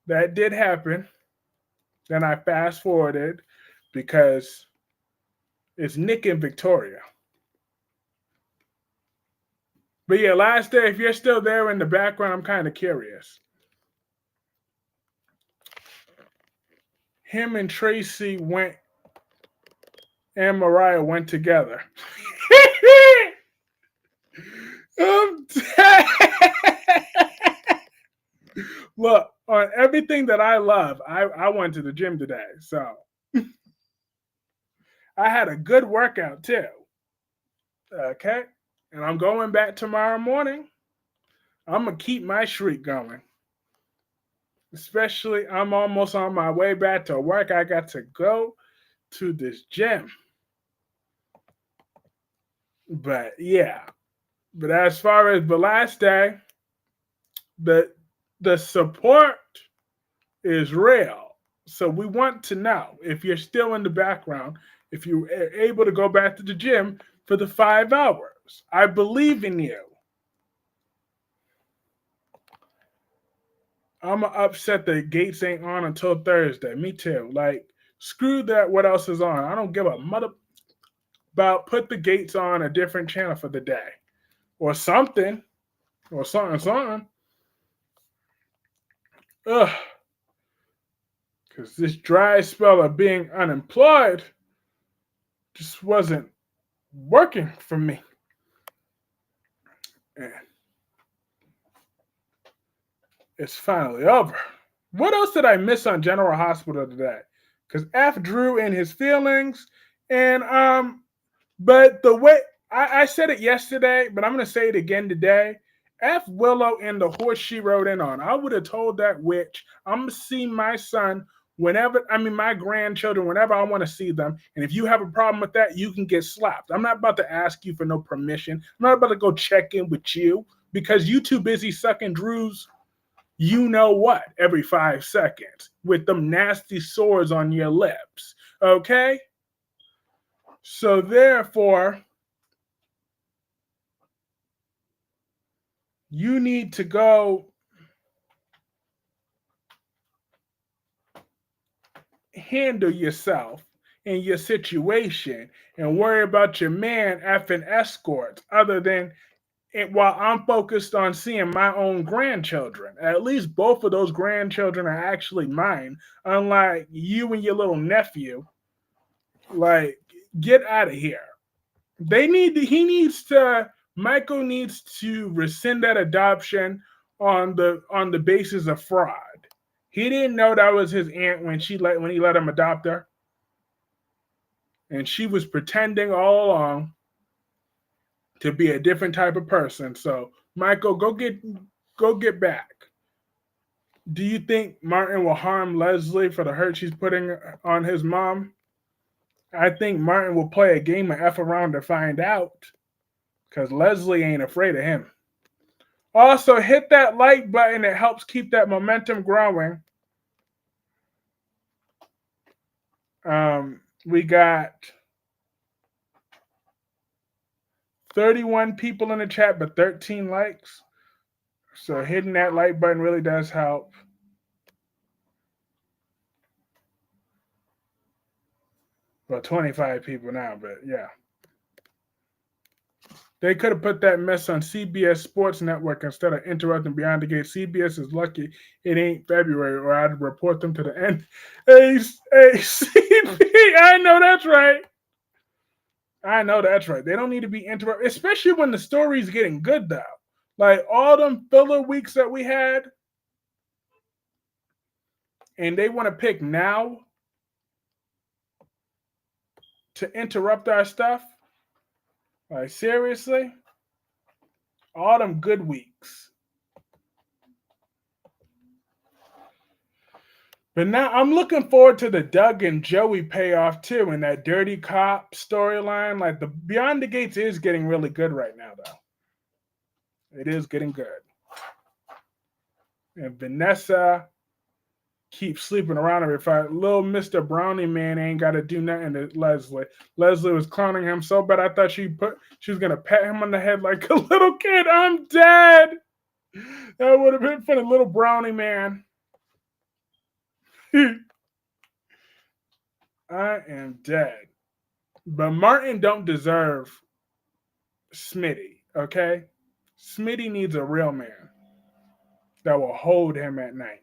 that did happen. Then I fast forwarded because it's Nick and Victoria. But yeah, last day, if you're still there in the background, I'm kind of curious. Him and Tracy and Mariah went together. Look, on everything that I love, I went to the gym today. So I had a good workout too. Okay. And I'm going back tomorrow morning. I'm going to keep my streak going. Especially, I'm almost on my way back to work. I got to go to this gym. But yeah. But as far as the last day, the support is real. So we want to know if you're still in the background, if you're able to go back to the gym for the 5 hours. I believe in you. I'm upset the gates ain't on until Thursday. Me too. Like, screw that. What else is on? I don't give a mother about put the gates on a different channel for the day. Or something. Or something. Ugh. Because this dry spell of being unemployed just wasn't working for me. And it's finally over. What else did I miss on General Hospital today? Because F drew in his feelings, and but the way I said it yesterday, but I'm gonna say it again today. F Willow and the horse she rode in on. I would have told that witch I'm gonna see my son my grandchildren whenever I want to see them. And if you have a problem with that, you can get slapped. I'm not about to ask you for no permission. I'm not about to go check in with you because you too busy sucking Drew's you know what every 5 seconds with them nasty sores on your lips. Okay? So therefore, you need to go handle yourself in your situation and worry about your man effing escorts other than while I'm focused on seeing my own grandchildren. At least both of those grandchildren are actually mine, unlike you and your little nephew. Like, get out of here. Michael needs to rescind that adoption on the basis of fraud. He didn't know that was his aunt when he let him adopt her. And she was pretending all along to be a different type of person. So, Michael, go get back. Do you think Martin will harm Leslie for the hurt she's putting on his mom? I think Martin will play a game of F around to find out. Because Leslie ain't afraid of him. Also, hit that like button. It helps keep that momentum growing. We got 31 people in the chat, but 13 likes. So hitting that like button really does help. Well, 25 people now, but yeah. They could have put that mess on CBS Sports Network instead of interrupting Beyond the Gate. CBS is lucky it ain't February, or I'd report them to the NAACP. I know that's right. I know that's right. They don't need to be interrupted, especially when the story's getting good, though. Like all them filler weeks that we had, and they want to pick now to interrupt our stuff. Like, seriously? All them good weeks. But now I'm looking forward to the Doug and Joey payoff too, and that dirty cop storyline. Like the Beyond the Gates is getting really good right now, though. It is getting good. And Vanessa keeps sleeping around every fight. Little Mr. Brownie man ain't got to do nothing to Leslie. Leslie was clowning him so bad I thought she was gonna pat him on the head like a little kid. I'm dead. That would have been funny, little Brownie man. I am dead. But Martin don't deserve Smitty, okay? Smitty needs a real man that will hold him at night.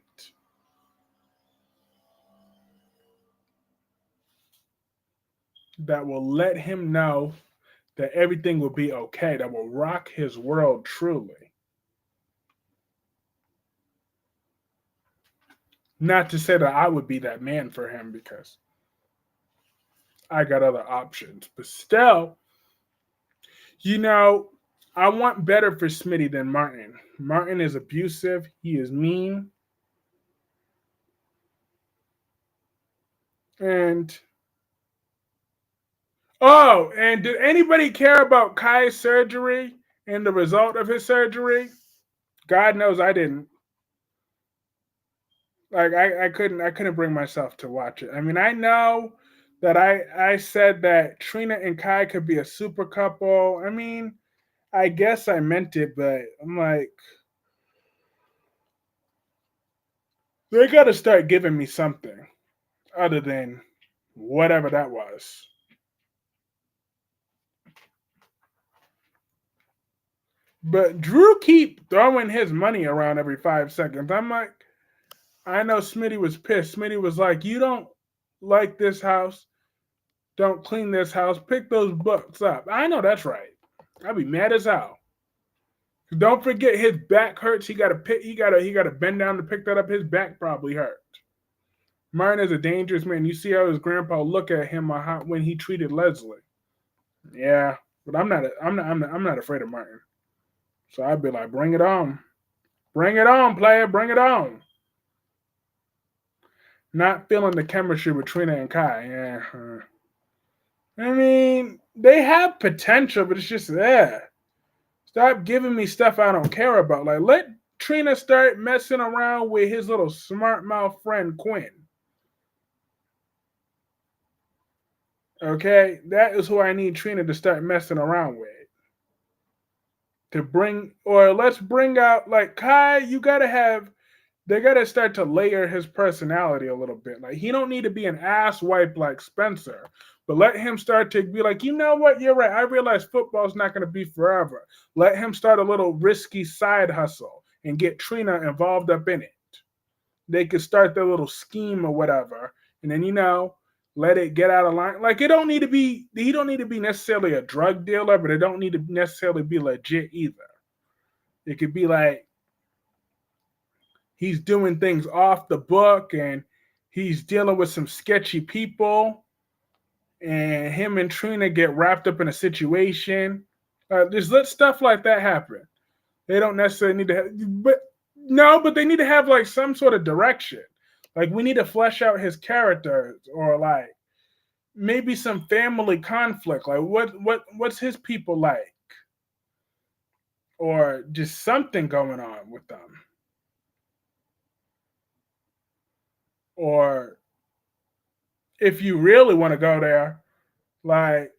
That will let him know that everything will be okay. That will rock his world truly. Not to say that I would be that man for him because I got other options. But still, I want better for Smitty than Martin. Martin is abusive. He is mean. And did anybody care about Kai's surgery and the result of his surgery? God knows I didn't. Like I couldn't bring myself to watch it. I mean, I know that I said that Trina and Kai could be a super couple. I mean, I guess I meant it, but I'm like, they got to start giving me something other than whatever that was. But Drew keep throwing his money around every 5 seconds. I'm like, I know Smitty was pissed. Smitty was like, you don't like this house. Don't clean this house. Pick those books up. I know that's right. I'd be mad as hell. Don't forget his back hurts. He gotta bend down to pick that up. His back probably hurt. Martin is a dangerous man. You see how his grandpa look at him when he treated Leslie. Yeah, but I'm not afraid of Martin. So I'd be like, bring it on. Bring it on, player. Bring it on. Not feeling the chemistry with Trina and Kai. Yeah. I mean, they have potential, but it's just there. Stop giving me stuff I don't care about. Like, let Trina start messing around with his little smart mouth friend Quinn. Okay? That is who I need Trina to start messing around with. Let's bring out, like, Kai, they gotta start to layer his personality a little bit. Like, he don't need to be an ass wipe like Spencer, but let him start to be like, you know what, you're right. I realize football's not gonna be forever. Let him start a little risky side hustle and get Trina involved up in it. They could start their little scheme or whatever, and then let it get out of line. Like, he don't need to be necessarily a drug dealer, but it don't need to necessarily be legit either. It could be like he's doing things off the book and he's dealing with some sketchy people, and him and Trina get wrapped up in a situation. Just let stuff like that happen. They don't necessarily need to have, but they need to have like some sort of direction. Like, we need to flesh out his characters, or like maybe some family conflict. Like, what's his people like? or just something going on with them. Or if you really want to go there, like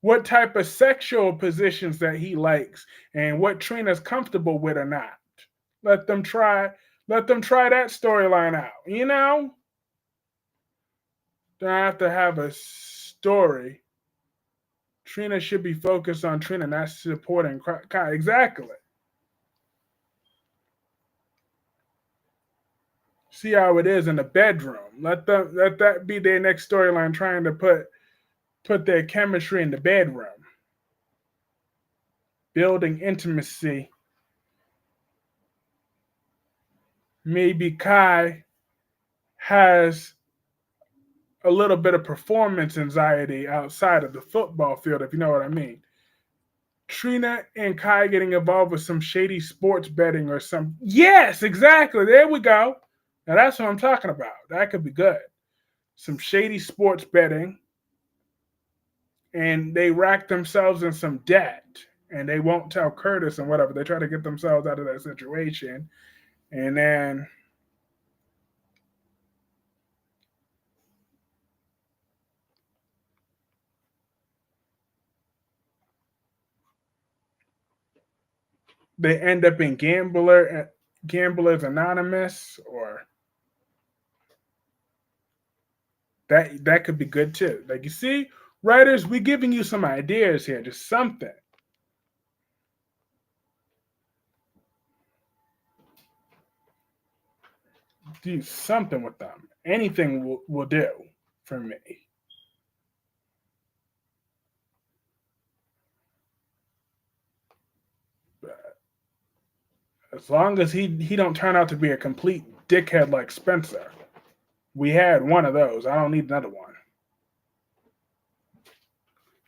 what type of sexual positions that he likes and what Trina's comfortable with or not. Let them try that storyline out. You know? Don't have to have a story. Trina should be focused on Trina, not supporting Kai. Exactly. See how it is in the bedroom. Let that be their next storyline, trying to put their chemistry in the bedroom. Building intimacy. Maybe Kai has a little bit of performance anxiety outside of the football field, if you know what I mean. Trina and Kai getting involved with some shady sports betting or some. Yes, exactly. There we go. Now that's what I'm talking about. That could be good. Some shady sports betting, and they rack themselves in some debt, and they won't tell Curtis and whatever. They try to get themselves out of that situation, and then they end up in Gamblers Anonymous, or that could be good too. Like you see, writers, we giving you some ideas here, just something. Do something with them. Anything will do for me. But as long as he don't turn out to be a complete dickhead like Spencer. We had one of those. I don't need another one.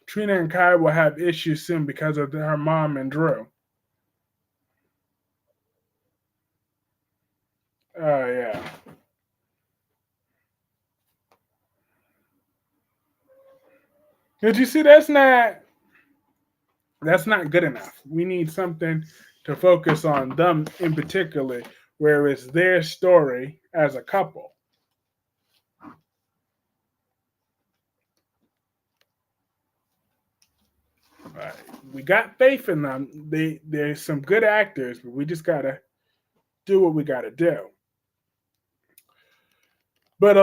Trina and Kai will have issues soon because of her mom and Drew. Oh yeah. Did you see that's not good enough. We need something to focus on them in particular, where it's their story as a couple. Right. We got faith in them. They're some good actors, but we just gotta do what we gotta do. But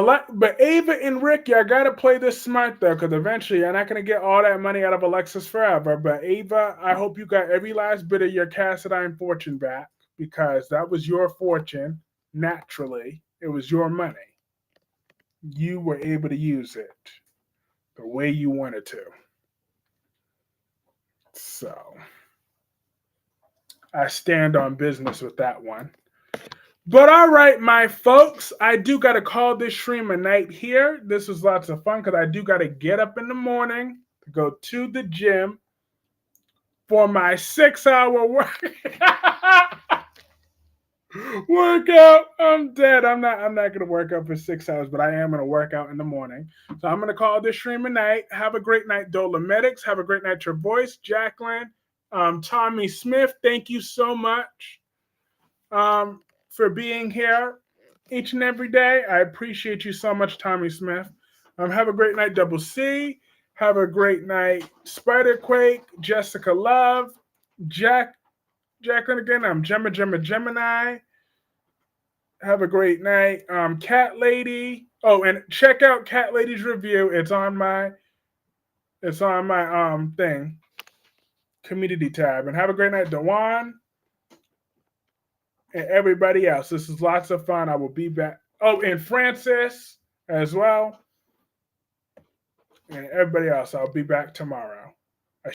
Ava and Ricky, I gotta play this smart though, because eventually you're not gonna get all that money out of Alexis forever. But Ava, I hope you got every last bit of your Cassadine fortune back, because that was your fortune. Naturally, it was your money. You were able to use it the way you wanted to. So I stand on business with that one. But all right, my folks, I do got to call this stream a night here. This was lots of fun because I do got to get up in the morning to go to the gym for my 6-hour workout. I'm dead. I'm not going to work out for 6 hours, but I am going to work out in the morning. So I'm going to call this stream a night. Have a great night, Dolomedics. Have a great night, your voice, Jacqueline. Tommy Smith, thank you so much. For being here each and every day. I appreciate you so much, Tommy Smith. Have a great night, Double C. Have a great night, Spiderquake, Jessica Love, Jacqueline again. I'm Gemini. Have a great night, Cat Lady. Oh, and check out Cat Lady's review. It's on my thing, community tab. And have a great night, Dewan. And everybody else. This is lots of fun. I will be back. Oh, and Francis as well. And everybody else. I'll be back tomorrow.